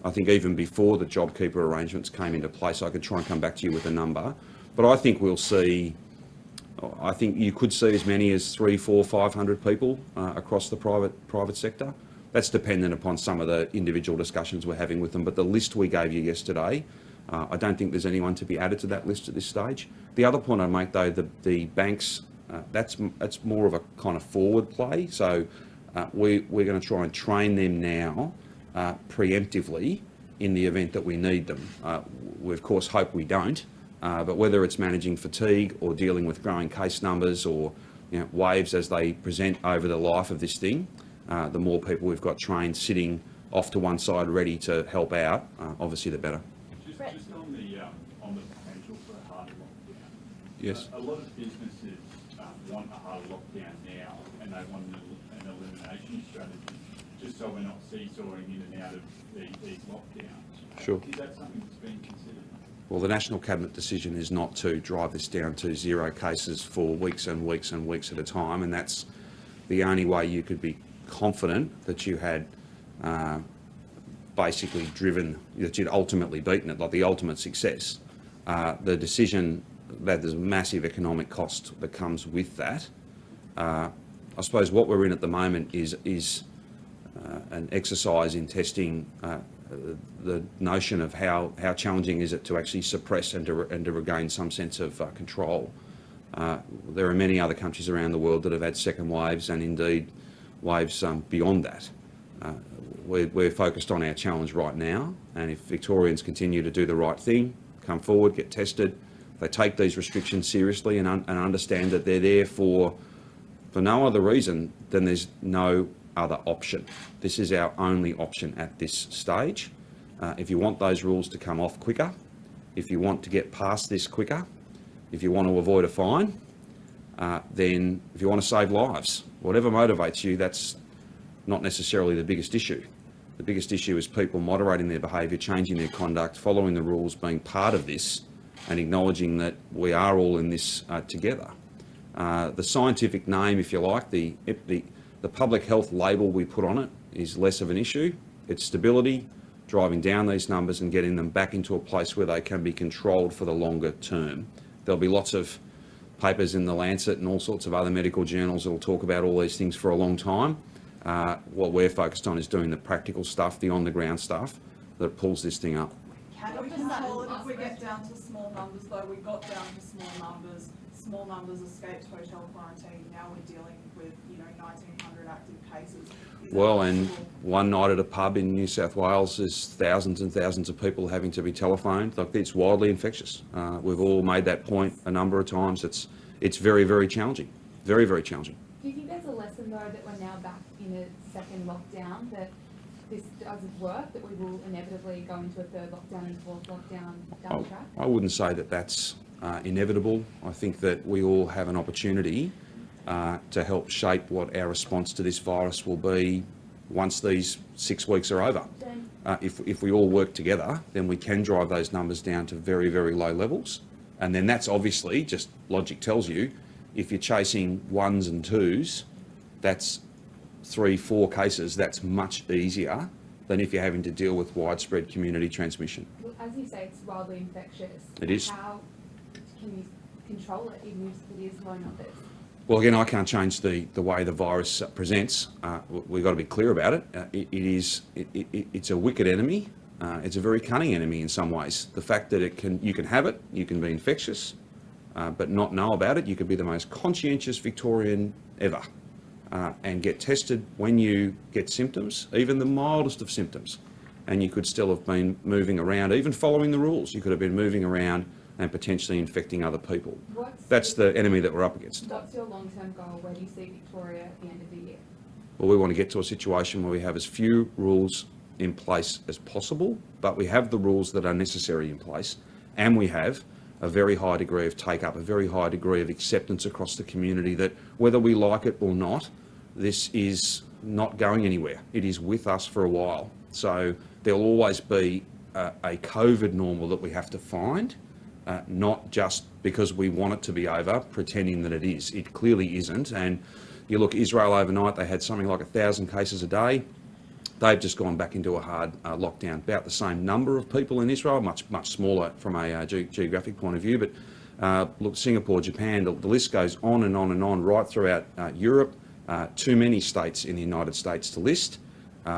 I think even before the JobKeeper arrangements came into place. I could try and come back to you with a number, but I think we'll see, I think you could see as many as 300, 400, 500 people across the private sector. That's dependent upon some of the individual discussions we're having with them, but the list we gave you yesterday, I don't think there's anyone to be added to that list at this stage. The other point I make, though, the banks, that's more of a kind of forward play. So we're going to try and train them now preemptively in the event that we need them. We, of course, hope we don't, but whether it's managing fatigue or dealing with growing case numbers or waves as they present over the life of this thing, the more people we've got trained sitting off to one side ready to help out, obviously the better. Just on the potential for a harder lockdown. Yes. A lot of businesses want a hard lockdown now and they want an elimination strategy, just so we're not seesawing in and out of these lockdowns. Sure. Is that something that's been considered? Well, the National Cabinet decision is not to drive this down to 0 cases for weeks and weeks and weeks at a time, and that's the only way you could be confident that you had basically driven, that you'd ultimately beaten it, like the ultimate success. The decision that there's a massive economic cost that comes with that. I suppose what we're in at the moment is an exercise in testing the notion of how challenging is it to actually suppress and to regain some sense of control. There are many other countries around the world that have had second waves, and indeed waves beyond that. We're focused on our challenge right now, and if Victorians continue to do the right thing, come forward, get tested, they take these restrictions seriously and understand that they're there for no other reason than there's no other option. This is our only option at this stage. If you want those rules to come off quicker, if you want to get past this quicker, if you want to avoid a fine, then if you want to save lives, whatever motivates you, that's not necessarily the biggest issue. The biggest issue is people moderating their behaviour, changing their conduct, following the rules, being part of this, and acknowledging that we are all in this together. The scientific name, if you like, the public health label we put on it is less of an issue. It's stability, driving down these numbers and getting them back into a place where they can be controlled for the longer term. There'll be lots of papers in the Lancet and all sorts of other medical journals that will talk about all these things for a long time. What we're focused on is doing the practical stuff, the on-the-ground stuff that pulls this thing up. Can we control it if we get down to small numbers, though? We got down to small numbers escaped hotel quarantine. Now we're dealing with, 1,900 active cases. Well, and one night at a pub in New South Wales, there's thousands and thousands of people having to be telephoned. Like, it's wildly infectious. We've all made that point a number of times. It's very, very challenging. Very, very challenging. Do you think there's a lesson, though, that we're now back in a second lockdown, that this doesn't work, that we will inevitably go into a third lockdown and fourth lockdown down the track? I wouldn't say that that's inevitable. I think that we all have an opportunity to help shape what our response to this virus will be once these 6 weeks are over. If we all work together, then we can drive those numbers down to very, very low levels. And then that's obviously, just logic tells you, if you're chasing ones and twos, that's 3, 4 cases, that's much easier than if you're having to deal with widespread community transmission. Well, as you say, it's wildly infectious. It is. How can you control it, even if it is low numbers? Well, again, I can't change the way the virus presents. We've got to be clear about it. It's a wicked enemy. It's a very cunning enemy in some ways. The fact that you can have it, you can be infectious, but not know about it. You could be the most conscientious Victorian ever and get tested when you get symptoms, even the mildest of symptoms, and you could still have been moving around, even following the rules. You could have been moving around and potentially infecting other people. That's the enemy that we're up against. What's your long-term goal? Where do you see Victoria at the end of the year? Well, we want to get to a situation where we have as few rules in place as possible, but we have the rules that are necessary in place, and we have a very high degree of take-up, a very high degree of acceptance across the community that whether we like it or not, this is not going anywhere. It is with us for a while. So there'll always be a COVID normal that we have to find, not just because we want it to be over, pretending that it is. It clearly isn't. And you look, Israel overnight, they had something like 1,000 cases a day. They've just gone back into a hard lockdown. About the same number of people in Israel, much smaller from a geographic point of view. But look, Singapore, Japan, the list goes on and on and on right throughout Europe. Too many states in the United States to list,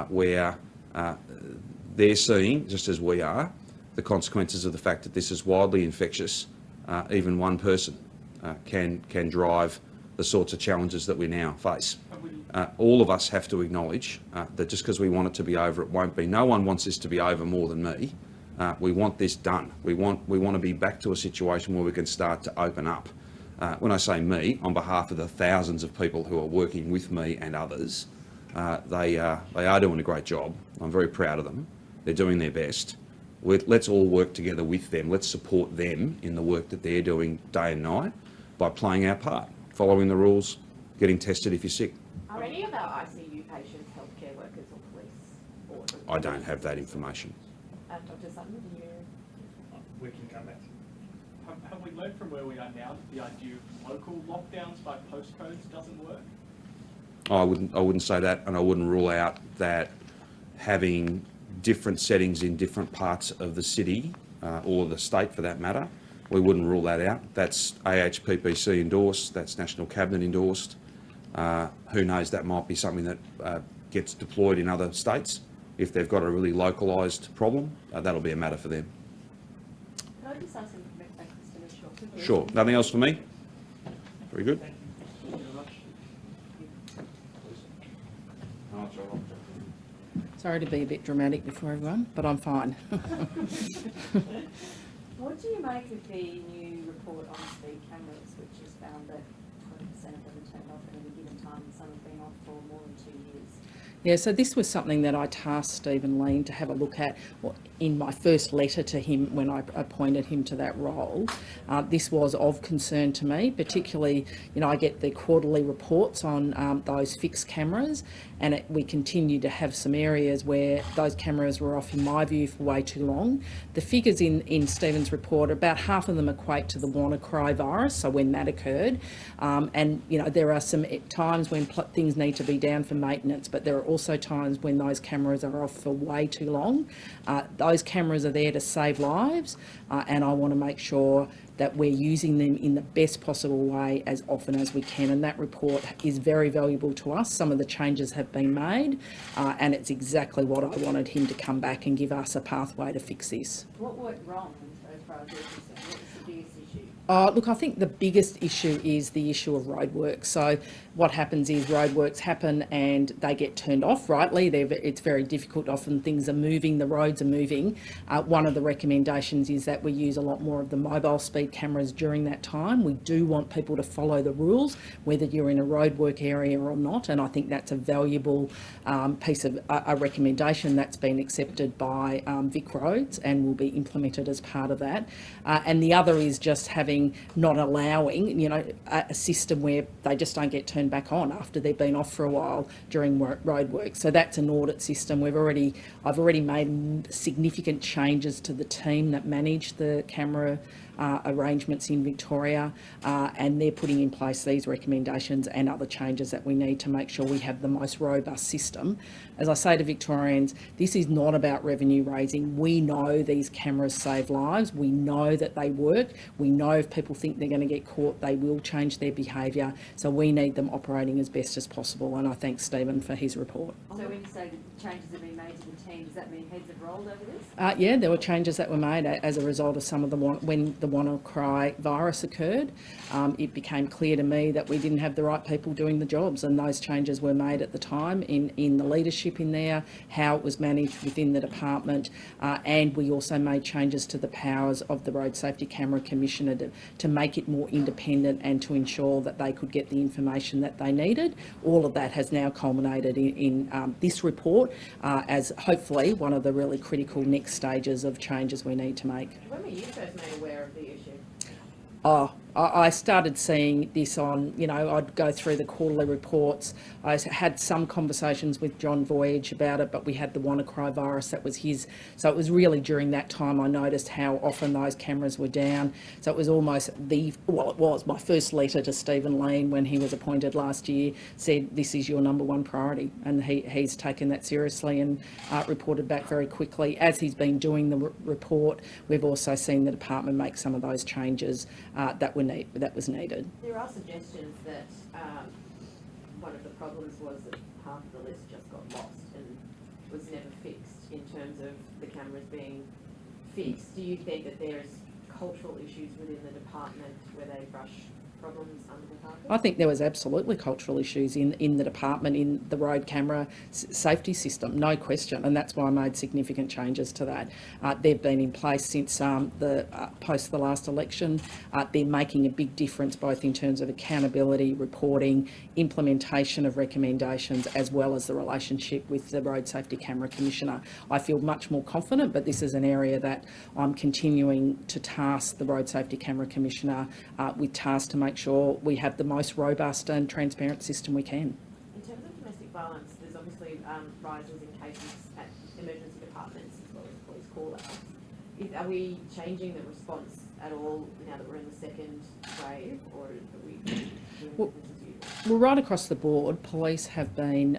where they're seeing, just as we are, the consequences of the fact that this is wildly infectious. Even one person can drive the sorts of challenges that we now face. All of us have to acknowledge that just because we want it to be over, it won't be. No one wants this to be over more than me. We want this done. We want to be back to a situation where we can start to open up. When I say me, on behalf of the thousands of people who are working with me and others, they are doing a great job. I'm very proud of them. They're doing their best. Let's all work together with them. Let's support them in the work that they're doing day and night by playing our part. following the rules, getting tested if you're sick. Are any of our ICU patients healthcare workers or police? Or I don't have that information. Dr. Sutton, do you? We can come back. Have we learned from where we are now that the idea of local lockdowns by postcodes doesn't work? I wouldn't say that, and I wouldn't rule out that having different settings in different parts of the city or the state for that matter, we wouldn't rule that out. That's AHPPC endorsed, that's National Cabinet endorsed. Who knows, that might be something that gets deployed in other states. If they've got a really localised problem, that'll be a matter for them. Can I just ask him to make that question short? Sure. Nothing else for me? Very good. Thank you very much. Sorry to be a bit dramatic before everyone, but I'm fine. What do you make of the new report on speed cameras, which has found that 20% of them are turned off at any given time and some have been off for more than 2 years? Yeah, so this was something that I tasked Stephen Lean to have a look at in my first letter to him when I appointed him to that role. This was of concern to me, particularly, I get the quarterly reports on those fixed cameras, and we continue to have some areas where those cameras were off, in my view, for way too long. The figures in Stephen's report, about half of them equate to the WannaCry virus, so when that occurred. And, there are some times when things need to be down for maintenance, but there are also times when those cameras are off for way too long. Those cameras are there to save lives, and I want to make sure that we're using them in the best possible way as often as we can. And that report is very valuable to us. Some of the changes have been made, and it's exactly what I wanted him to come back and give us a pathway to fix this. What went wrong as far as you're concerned? What was the biggest issue? Look, I think the biggest issue is the issue of roadworks. So what happens is roadworks happen and they get turned off, rightly. It's very difficult. Often things are moving, the roads are moving. One of the recommendations is that we use a lot more of the mobile speed cameras during that time. We do want people to follow the rules, whether you're in a roadwork area or not, and I think that's a valuable piece of a recommendation that's been accepted by Vic Roads and will be implemented as part of that. And the other is just not allowing, a system where they just don't get turned back on after they've been off for a while during road work. So that's an audit system. I've already made significant changes to the team that manage the camera arrangements in Victoria, and they're putting in place these recommendations and other changes that we need to make sure we have the most robust system. As I say to Victorians, this is not about revenue raising. We know these cameras save lives. We know that they work. We know if people think they're going to get caught, they will change their behaviour. So we need them operating as best as possible. And I thank Stephen for his report. So when you say that changes have been made to the team, does that mean heads have rolled over this? Yeah, there were changes that were made as a result of some of when the WannaCry virus occurred. It became clear to me that we didn't have the right people doing the jobs, and those changes were made at the time in the leadership in there, how it was managed within the department, and we also made changes to the powers of the Road Safety Camera Commissioner to make it more independent and to ensure that they could get the information that they needed. All of that has now culminated in this report as hopefully one of the really critical next stages of changes we need to make. When were you first made aware of the issue? I started seeing this on, I'd go through the quarterly reports. I had some conversations with John Voyage about it, but we had the WannaCry virus, that was his. So it was really during that time I noticed how often those cameras were down. So it was almost it was my first letter to Stephen Lean when he was appointed last year, said this is your number one priority. And he's taken that seriously and reported back very quickly. As he's been doing the report, we've also seen the department make some of those changes that was needed. There are suggestions that one of the problems was that half of the list just got lost and was never fixed in terms of the cameras being fixed. Do you think that there is cultural issues within the department where they brush problems under the carpet? I think there was absolutely cultural issues in the department, in the road camera safety system, no question, and that's why I made significant changes to that. They've been in place since post the last election. They're making a big difference both in terms of accountability, reporting, implementation of recommendations, as well as the relationship with the Road Safety Camera Commissioner. I feel much more confident, but this is an area that I'm continuing to task the Road Safety Camera Commissioner with tasks to make make sure we have the most robust and transparent system we can. In terms of domestic violence, there's obviously rises in cases at emergency departments as well as police call-outs. Are we changing the response at all now that we're in the second wave, or are we doing Well, business as usual? Well, right across the board, police have been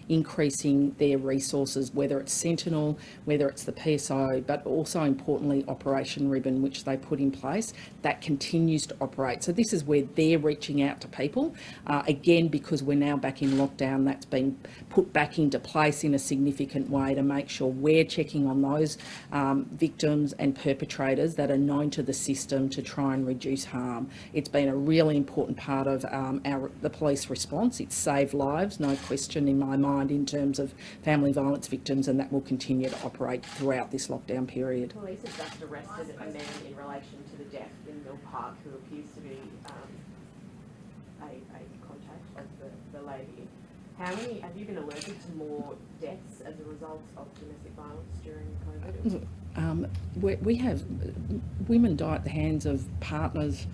increasing their resources, whether it's Sentinel, whether it's the PSO, but also importantly Operation Ribbon, which they put in place, that continues to operate. So this is where they're reaching out to people. Again, because we're now back in lockdown, that's been put back into place in a significant way to make sure we're checking on those victims and perpetrators that are known to the system to try and reduce harm. It's been a really important part of the police response. It's saved lives, no question in my mind, in terms of family violence victims, and that will continue to operate throughout this lockdown period. Police have just arrested a man in relation to the death in Mill Park who appears to be a contact of the lady. How many, have you been alerted to more deaths as a result of domestic violence during COVID? We have women die at the hands of partners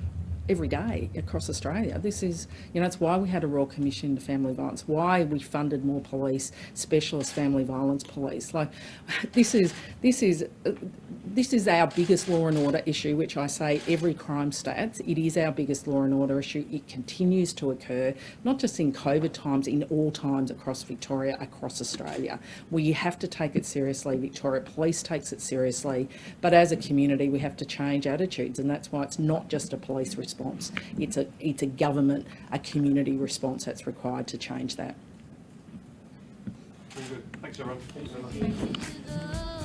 every day across Australia. This is, it's why we had a Royal Commission into Family Violence, why we funded more police, specialist family violence police. Like, this is our biggest law and order issue, which I say every crime stats, it is our biggest law and order issue. It continues to occur, not just in COVID times, in all times across Victoria, across Australia. We have to take it seriously. Victoria Police takes it seriously, but as a community, we have to change attitudes, and that's why it's not just a police response. It's a government, a community response that's required to change that. Very good. Thanks, everyone. Thanks very much.